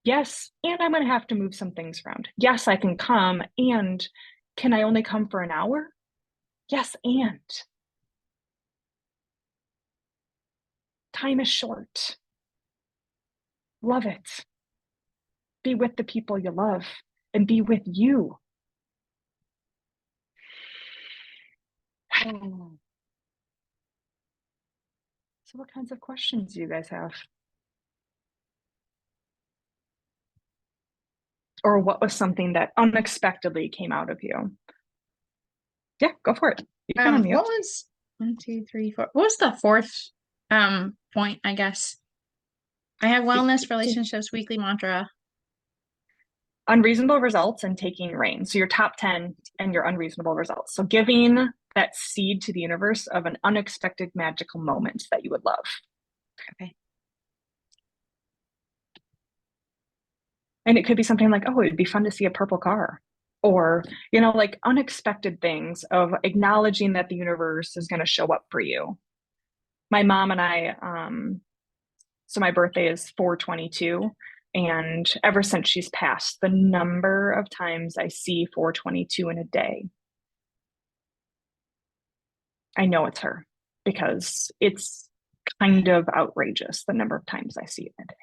Yes, and I'm going to have to move some things around. Yes, I can come, and can I only come for an hour? Yes, and time is short. Love it. Be with the people you love and be with you. So what kinds of questions do you guys have? Or what was something that unexpectedly came out of you? Yeah, go for it. You can unmute. What was 1, 2, 3, 4? What was the fourth point, I guess? I have wellness, relationships, weekly mantra. Unreasonable results and taking reign. So your top 10 and your unreasonable results. So giving that seed to the universe of an unexpected magical moment that you would love. Okay. And it could be something like, oh, it'd be fun to see a purple car. Or, you know, like unexpected things of acknowledging that the universe is going to show up for you. My mom and I, so my birthday is 4/22. And ever since she's passed, the number of times I see 4/22 in a day, I know it's her, because it's kind of outrageous the number of times I see it in a day.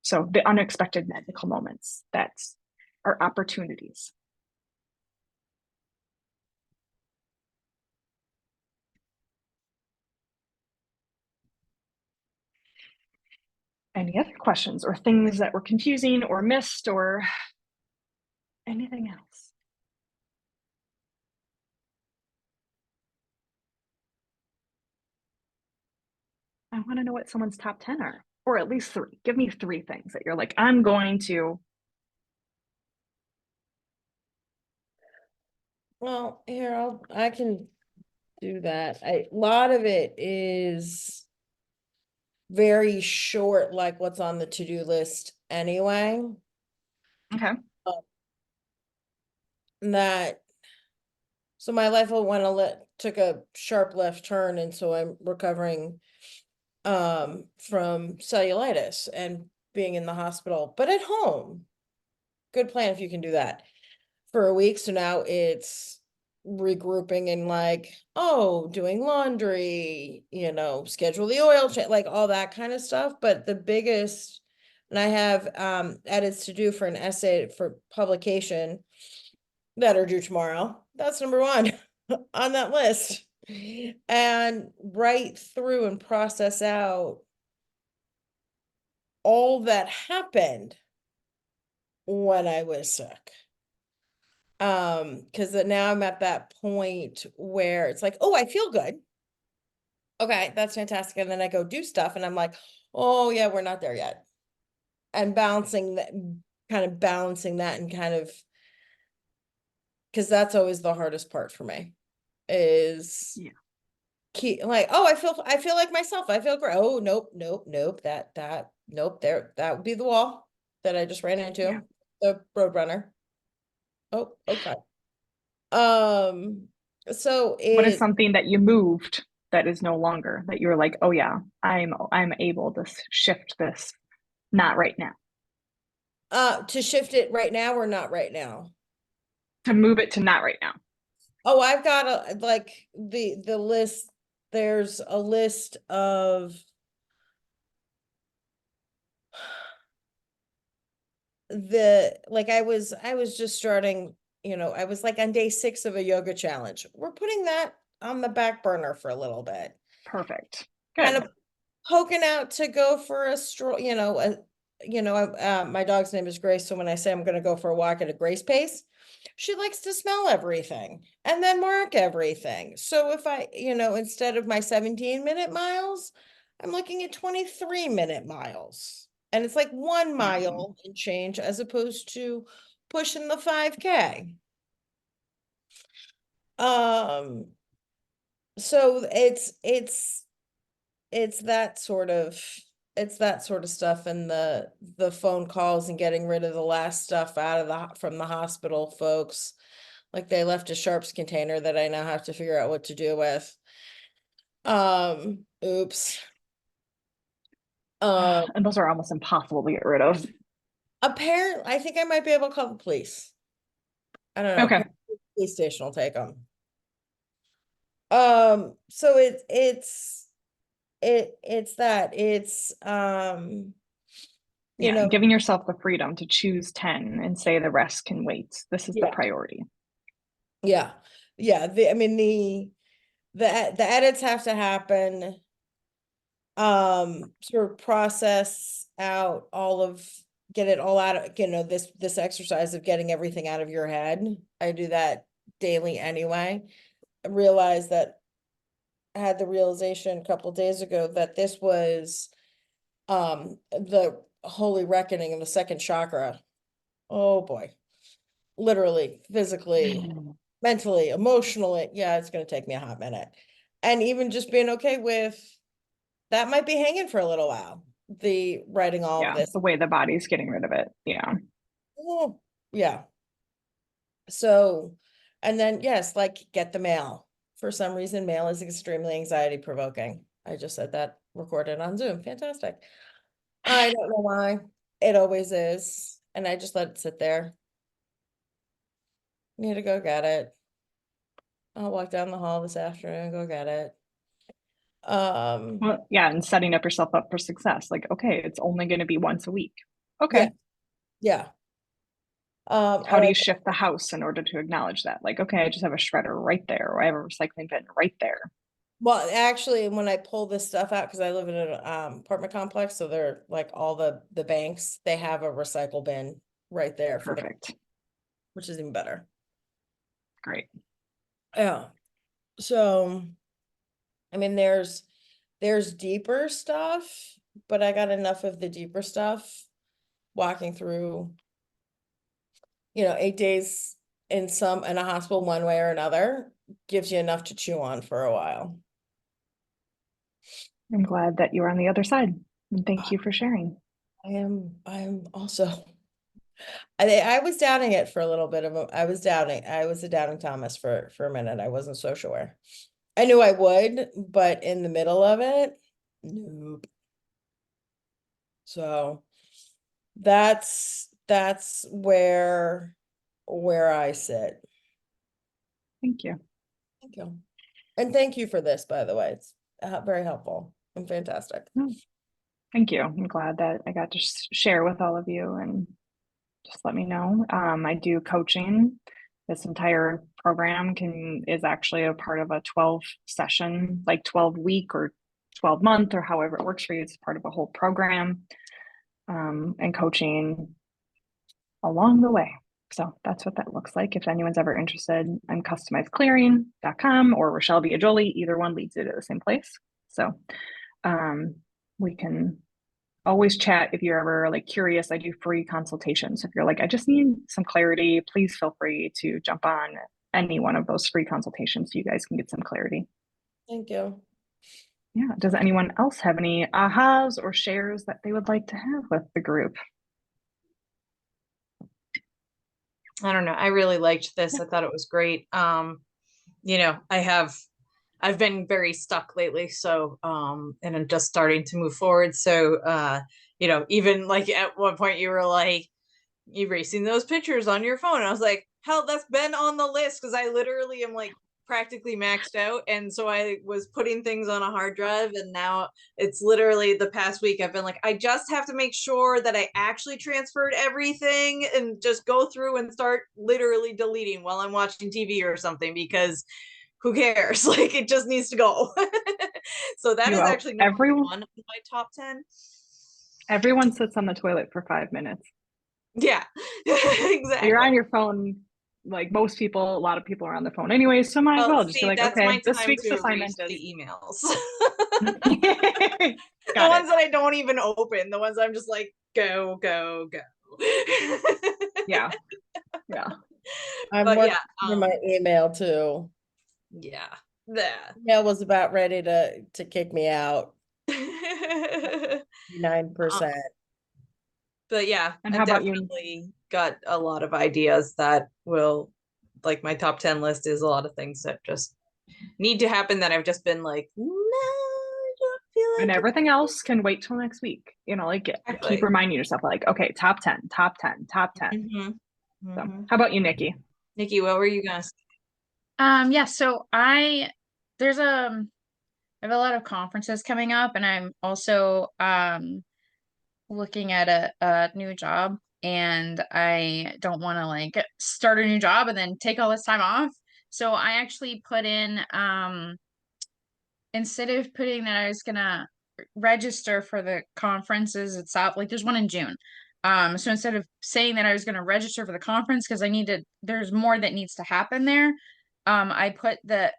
So the unexpected magical moments, that's our opportunities. Any other questions or things that were confusing or missed or anything else? I want to know what someone's top 10 are, or at least 3. Give me 3 things that you're like, I'm going to. Well, here I can do that. A lot of it is very short, like what's on the to-do list anyway. Okay. So my life took a sharp left turn, and so I'm recovering from cellulitis and being in the hospital, but at home. Good plan if you can do that for a week. So now it's regrouping and like, oh, doing laundry, schedule the oil change, like all that kind of stuff. But the biggest, and I have edits to do for an essay for publication that are due tomorrow. That's number 1 on that list. And write through and process out all that happened when I was sick. Because now I'm at that point where it's like, oh, I feel good. Okay, that's fantastic. And then I go do stuff and I'm like, oh yeah, we're not there yet. And balancing that and kind of, because that's always the hardest part for me is keep like, oh, I feel like myself. I feel great. Oh, nope. Nope. That would be the wall that I just ran into, the Roadrunner. Oh, okay. So what is something that you moved that is no longer, that you're like, oh yeah, I'm able to shift this, not right now. To shift it right now or not right now? To move it to not right now. Oh, I've got a, like, the list, there's a list of like, I was just starting, I was like on day 6 of a yoga challenge. We're putting that on the back burner for a little bit. Perfect. Kind Good. of poking out to go for a stroll, my dog's name is Grace, so when I say I'm gonna go for a walk at a Grace pace, she likes to smell everything and then mark everything. So if I, instead of my 17-minute miles, I'm looking at 23-minute miles. And it's like 1 mile and change as opposed to pushing the 5K. So it's that sort of stuff, and the phone calls and getting rid of the last stuff out of from the hospital folks. Like, they left a sharps container that I now have to figure out what to do with. Oops. And those are almost impossible to get rid of. Apparently, I think I might be able to call the police. I don't know. Okay. Apparently the police station will take them. So it's that, Yeah, giving yourself the freedom to choose 10 and say the rest can wait. This is the Yeah. priority. Yeah. I mean, the edits have to happen. Sort of process out get it all out of, this exercise of getting everything out of your head. I do that daily anyway. I realized that I had the realization a couple days ago that this was the holy reckoning of the second chakra. Oh boy. Literally, physically, mentally, emotionally. Yeah, it's going to take me a hot minute. And even just being okay with that might be hanging for a little while. The writing all of Yeah, this. the way the body's getting rid of it. Yeah. Oh, yeah. So, and then yes, like, get the mail. For some reason, mail is extremely anxiety provoking. I just said that recorded on Zoom. Fantastic. I don't know why. It always is. And I just let it sit there. Need to go get it. I'll walk down the hall this afternoon and go get it. Well, yeah, and setting up yourself up for success. Like, okay, it's only going to be once a week. Okay. Yeah. How do you shift the house in order to acknowledge that? Like, okay, I just have a shredder right there, or I have a recycling bin right there. Well, actually, when I pull this stuff out, because I live in an apartment complex, so they're like all the banks, they have a recycle bin right there for Perfect. which is even better. Great. Yeah. So, I mean, there's deeper stuff, but I got enough of the deeper stuff walking through, 8 days in a hospital one way or another gives you enough to chew on for a while. I'm glad that you're on the other side. And thank you for sharing. I am also, I was doubting it for a little bit I was a doubting Thomas for a minute. I wasn't so sure. I knew I would, but in the middle of it, nope. So that's where I sit. Thank you. Thank you. And thank you for this, by the way. It's very helpful and fantastic. Thank you. I'm glad that I got to share with all of you, and just let me know. I do coaching. This entire program is actually a part of a 12 session, like 12 week or 12 month, or however it works for you. It's part of a whole program, and coaching along the way. So that's what that looks like. If anyone's ever interested, I'm customizedclearing.com or Raschel Biagioli. Either one leads you to the same place. So we can always chat if you're ever like curious. I do free consultations. If you're like, I just need some clarity, please feel free to jump on any one of those free consultations so you guys can get some clarity. Thank you. Yeah. Does anyone else have any ahas or shares that they would like to have with the group? I don't know. I really liked this. I thought it was great. I've been very stuck lately. So, and I'm just starting to move forward. So, even like at one point you were like erasing those pictures on your phone. I was like, hell, that's been on the list because I literally am like practically maxed out. And so I was putting things on a hard drive, and now it's literally the past week I've been like, I just have to make sure that I actually transferred everything and just go through and start literally deleting while I'm watching TV or something, because who cares? Like, it just needs to go. So that is actually number one of my top 10. Everyone sits on the toilet for 5 minutes. Yeah, exactly. You're on your phone, like most people, a lot of people are on the phone anyway, so might as well just be like, okay, this week's assignment is the emails. the ones that I don't even open, the ones I'm just like, go, go, go. Yeah. I'm working through my email too. Yeah. Email was about ready to kick me out. 9%. But yeah, and I how about you? definitely got a lot of ideas that will, like, my top 10 list is a lot of things that just need to happen that I've just been like, no, I don't feel like And it. everything else can wait till next week. You know, like keep reminding yourself, like, okay, top 10, top 10, top 10. So how about you, Nikki? Nikki, what were you gonna say? Yeah, so I have a lot of conferences coming up, and I'm also looking at a new job, and I don't want to like start a new job and then take all this time off. So I actually put in instead of putting that I was gonna register for the conferences itself, like there's one in June. So instead of saying that I was gonna register for the conference because there's more that needs to happen there. I put that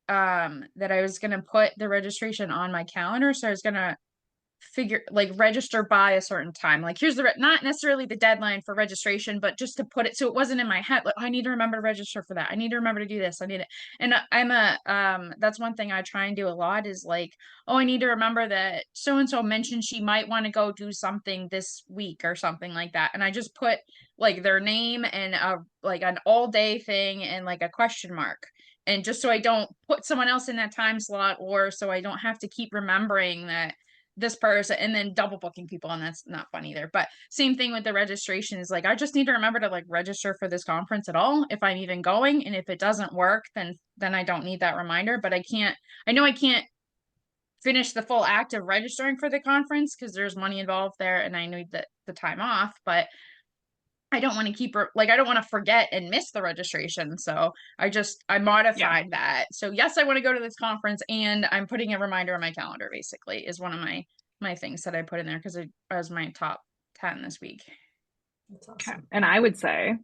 I was gonna put the registration on my calendar. So I was gonna register by a certain time. Like here's not necessarily the deadline for registration, but just to put it so it wasn't in my head. Like, oh, I need to remember to register for that. I need to remember to do this. I need it. And that's one thing I try and do a lot is like, oh, I need to remember that so and so mentioned she might want to go do something this week or something like that. And I just put like their name and like an all day thing and like a question mark. And just so I don't put someone else in that time slot, or so I don't have to keep remembering that this person and then double booking people, and that's not fun either. But same thing with the registration is like I just need to remember to like register for this conference at all if I'm even going, and if it doesn't work then I don't need that reminder. But I know I can't finish the full act of registering for the conference because there's money involved there and I need the time off, but I don't want to I don't want to forget and miss the registration. So I modified that. So yes, I want to go to this conference, and I'm putting a reminder on my calendar, basically, is one of my things that I put in there because it was my top 10 this week. That's awesome. Okay. And I would say,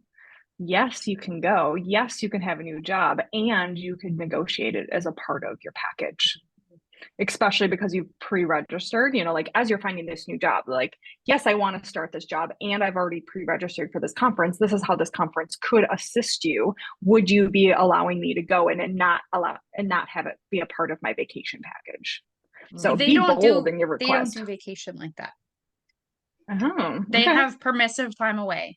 yes, you can go. Yes, you can have a new job, and you can negotiate it as a part of your package. Especially because you've pre-registered, you know, like as you're finding this new job, like, yes, I want to start this job and I've already pre-registered for this conference. This is how this conference could assist you. Would you be allowing me to go in and not have it be a part of my vacation package? So be bold in your request. They don't do vacation like that. Oh, they have permissive time away.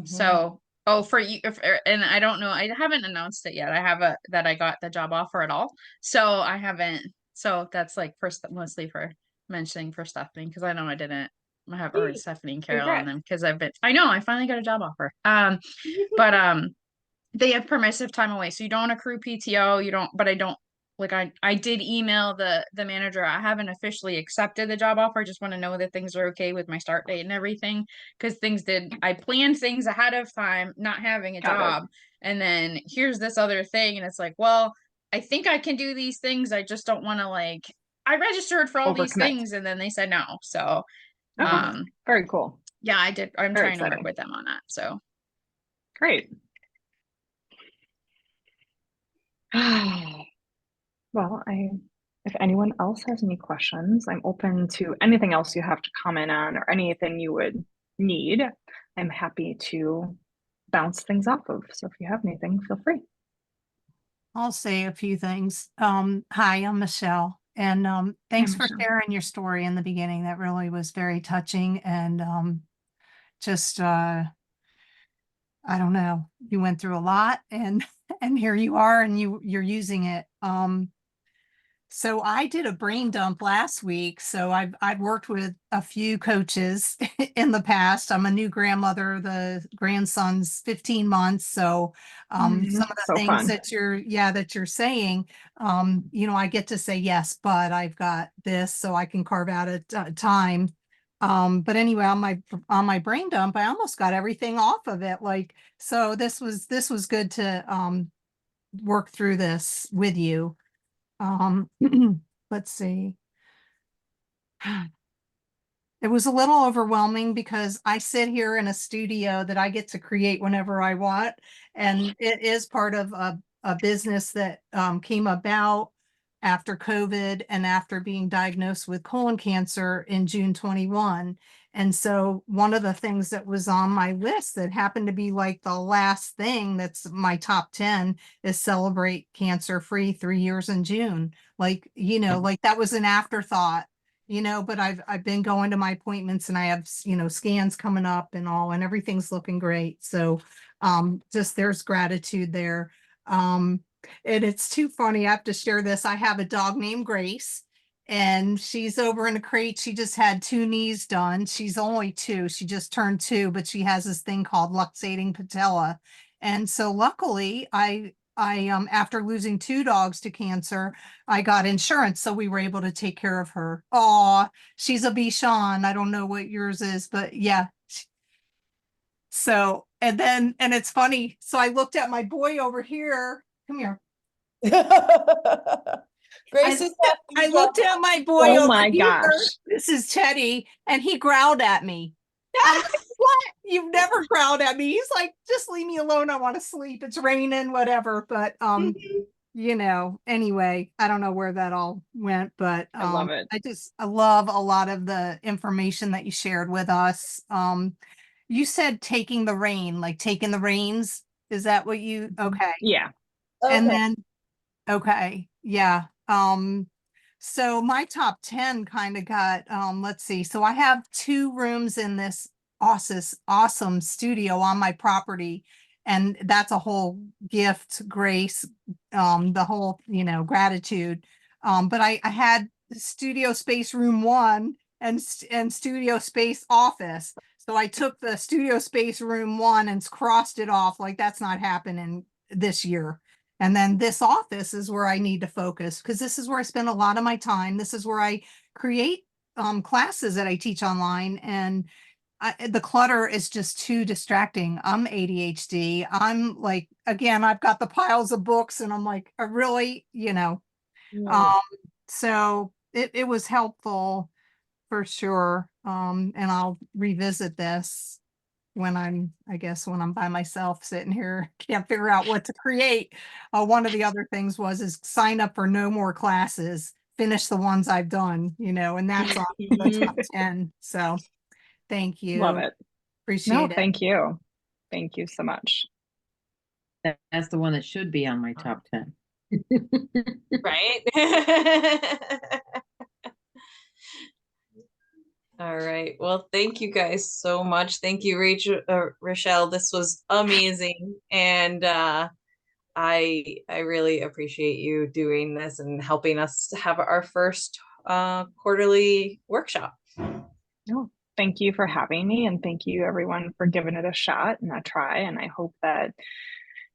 So for you, and I don't know, I haven't announced it yet. I got the job offer at all. So I haven't, so that's like mostly for mentioning for Stephanie, because I know I didn't have already Stephanie and Carol on them because I know I finally got a job offer. But they have permissive time away. So you don't accrue PTO, but I don't, like I did email the manager. I haven't officially accepted the job offer. I just want to know that things are okay with my start date and everything, because I planned things ahead of time, not having a job, and then here's this other thing, and it's like, well, I think I can do these things. I just don't want to I registered for all these things, and then they said no. So, very cool. Yeah, I did. I'm trying to work with them on that. So great. Well, if anyone else has any questions, I'm open to anything else you have to comment on or anything you would need. I'm happy to bounce things off of. So if you have anything, feel free. I'll say a few things. Hi, I'm Michelle, and thanks for sharing your story in the beginning. That really was very touching, and I don't know, you went through a lot, and here you are, and you're using it. So I did a brain dump last week. So I've worked with a few coaches in the past. I'm a new grandmother. The grandson's 15 months. So some of the So things fun. that you're saying, I get to say yes, but I've got this, so I can carve out a time. But anyway, on my brain dump, I almost got everything off of it. Like, so this was good to work through this with you. Let's see. It was a little overwhelming because I sit here in a studio that I get to create whenever I want. And it is part of a business that came about after COVID and after being diagnosed with colon cancer in June 21. And so one of the things that was on my list that happened to be like the last thing that's my top 10 is celebrate cancer free 3 years in June. Like, like that was an afterthought, but I've been going to my appointments and I have, scans coming up and all, and everything's looking great. So just there's gratitude there. And it's too funny. I have to share this. I have a dog named Grace and she's over in a crate. She just had 2 knees done. She's only 2. She just turned 2, but she has this thing called luxating patella. And so luckily I after losing 2 dogs to cancer, I got insurance, so we were able to take care of her. Oh, she's a Bichon. I don't know what yours is, but yeah. So, and it's funny. So I looked at my boy over here. Come here. Grace is I looked at my boy Oh over my here. gosh. This is Teddy, and he growled at me. I'm like, what? You've never growled at me. He's like, just leave me alone. I want to sleep. It's raining, whatever. But anyway, I don't know where that all went, but I love it. I love a lot of the information that you shared with us. You said taking the rein, like taking the reins. Is that what you, okay. Yeah. And okay. then, okay, yeah. So my top 10 kind of got, let's see. So I have 2 rooms in this awesome studio on my property. And that's a whole gift, grace, the whole, gratitude. But I had studio space room 1 and studio space office. So I took the studio space room 1 and crossed it off. Like that's not happening this year. And then this office is where I need to focus because this is where I spend a lot of my time. This is where I create classes that I teach online. And the clutter is just too distracting. I'm ADHD. I'm like, again, I've got the piles of books and I'm like, I really, so it was helpful for sure. And I'll revisit this when I guess when I'm by myself sitting here, can't figure out what to create. One of the other things is sign up for no more classes, finish the ones I've done, and that's on the top 10. So thank you. Love it. Appreciate it. Thank you. Thank you so much. That's the one that should be on my top 10. Right? All right. Well, thank you guys so much. Thank you, Raschel. This was amazing. And I really appreciate you doing this and helping us have our first quarterly workshop. Oh, thank you for having me, and thank you everyone for giving it a shot and a try. And I hope that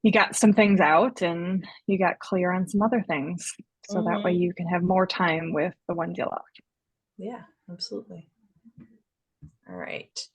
you got some things out and you got clear on some other things, so that way you can have more time with the ones you love. Yeah, absolutely. All right.